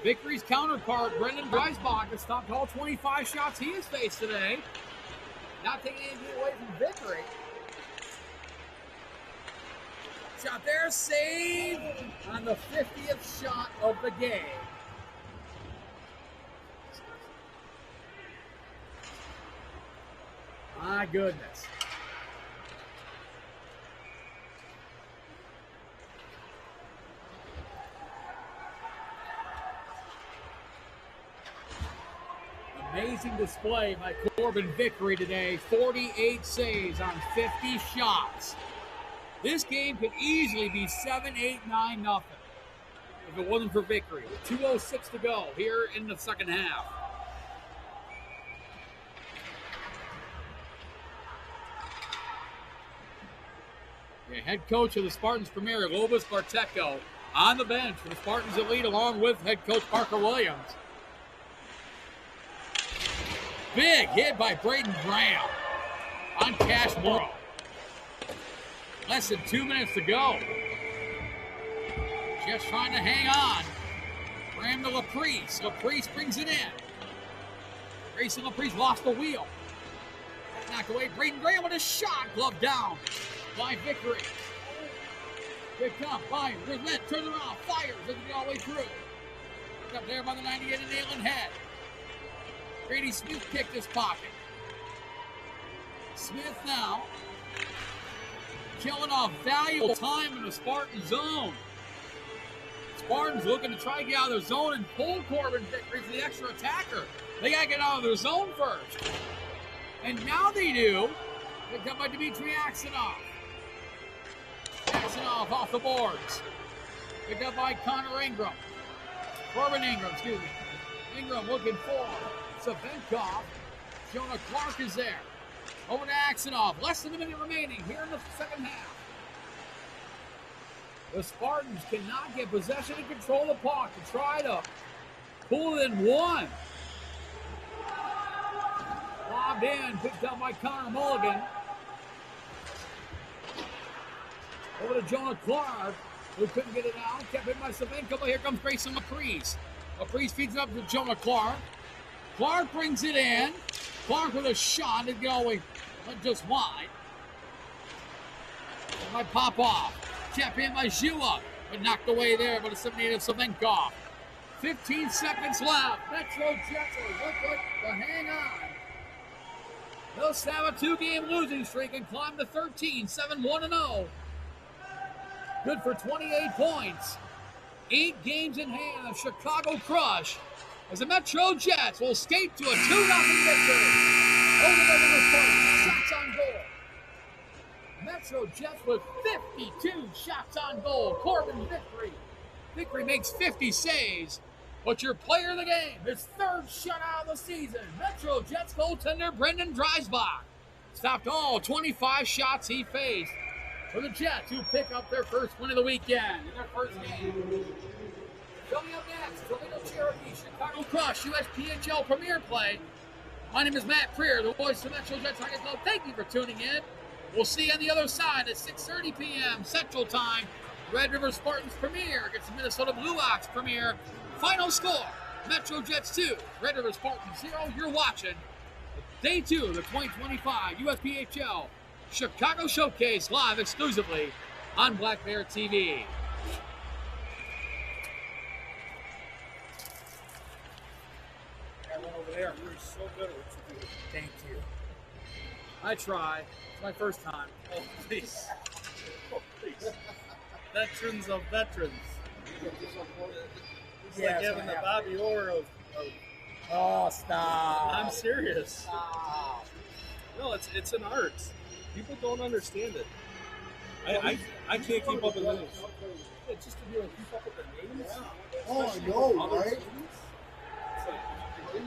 A: Vickery's counterpart, Brendan Dreisbach, has stopped all 25 shots he has faced today. Not taking anything away from Vickery. Shot there, save on the 50th shot of the game. My goodness. Amazing display by Corbin Vickery today. 48 saves on 50 shots. This game could easily be 7-8-9 nothing if it wasn't for Vickery. With 2:06 to go here in the second half. The head coach of the Spartans Premier, Lobos Barteco, on the bench for the Spartans Elite, along with head coach Parker Williams. Big hit by Braden Graham on Cash Morrow. Less than 2 minutes to go. Just trying to hang on. Graham to Laprice. Laprice brings it in. Grayson Laprice lost the wheel. Knocked away. Braden Graham with a shot. Glove down by Vickery. Good come by Rizlet. Turns around. Fires. Doesn't get all the way through. Picked up there by the 98 and Nayland Head. Grady Smith kicked his pocket. Smith now killing off valuable time in the Spartan zone. Spartans looking to try to get out of their zone and pull Corbin Vickery for the extra attacker. They got to get out of their zone first. And now they do. Picked up by Dmitry Aksanov. Aksanov off the boards. Picked up by Connor Ingram. Corbin Ingram, excuse me. Ingram looking for Savenkov. Jonah Clark is there. Over to Aksanov. Less than a minute remaining here in the second half. The Spartans cannot get possession and control the puck to try to pull it in one. Lobbed in, picked up by Connor Mulligan. Over to Jonah Clark, who couldn't get it out. Kept it by Savenkov, but here comes Grayson Laprice. Laprice feeds it up to Jonah Clark. Clark brings it in. Clark with a shot. It going just wide. It might pop off. Kept in by Zhua, but knocked away there by the 78 of Savenkov. 15 seconds left. Metro Jets are looking to hang on. They'll have a 2-game losing streak and climb to 13, 7-1-0. Good for 28 points. 8 games in hand of Chicago Crush as the Metro Jets will skate to a 2-0 victory over the River Spartans. Shots on goal. Metro Jets with 52 shots on goal. Corbin Vickery. Vickery makes 50 saves. But your player of the game, his 3rd shutout of the season, Metro Jets goaltender Brendan Dreisbach stopped all 25 shots he faced for the Jets, who pick up their first win of the weekend in their first game. Coming up next, Toledo Cherokee, Chicago Crush, USPHL Premier Play. My name is Matt Preer, the voice of Metro Jets Hockey Club. Thank you for tuning in. We'll see you on the other side at 6:30 p.m. Central Time. Red River Spartans Premier against the Minnesota Blue Ox Premier. Final score, Metro Jets 2, Red River Spartans 0. You're watching Day 2 of the 2025 USPHL Chicago Showcase live exclusively on Black Bear TV.
B: I went over there. You're so good at what you do.
A: Thank you. I try. It's my first time.
B: Oh, please.
C: Oh, please. Veterans of veterans. It's
A: Yeah,
C: like
A: so
C: having the
A: yeah.
C: Bobby Orr of
A: Oh, stop.
C: I'm serious.
A: Stop.
C: No, it's an art. People don't understand it. I can't keep up with the names. Yeah, just to be able to keep up with the names.
B: Oh, I
C: especially
B: know,
C: with other
B: right?
C: teams, it's like crazy.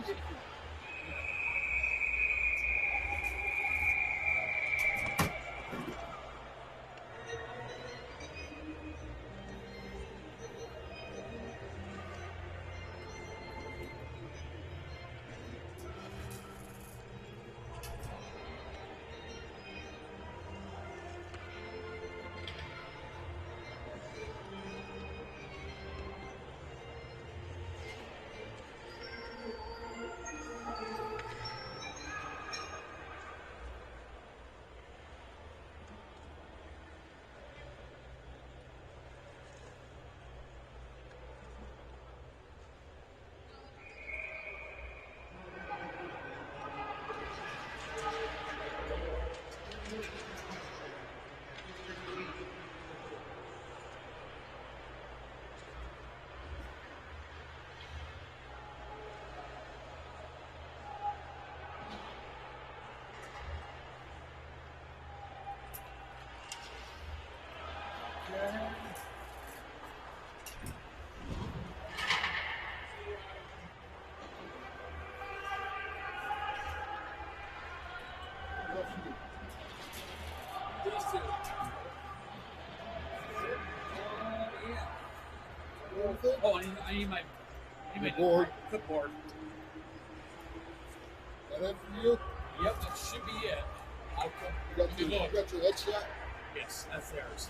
A: These two. Yeah. Oh, I need my
B: board.
A: clipboard.
B: That it for you?
A: Yep, that should be it.
B: You got your headshot?
A: Yes, that's theirs.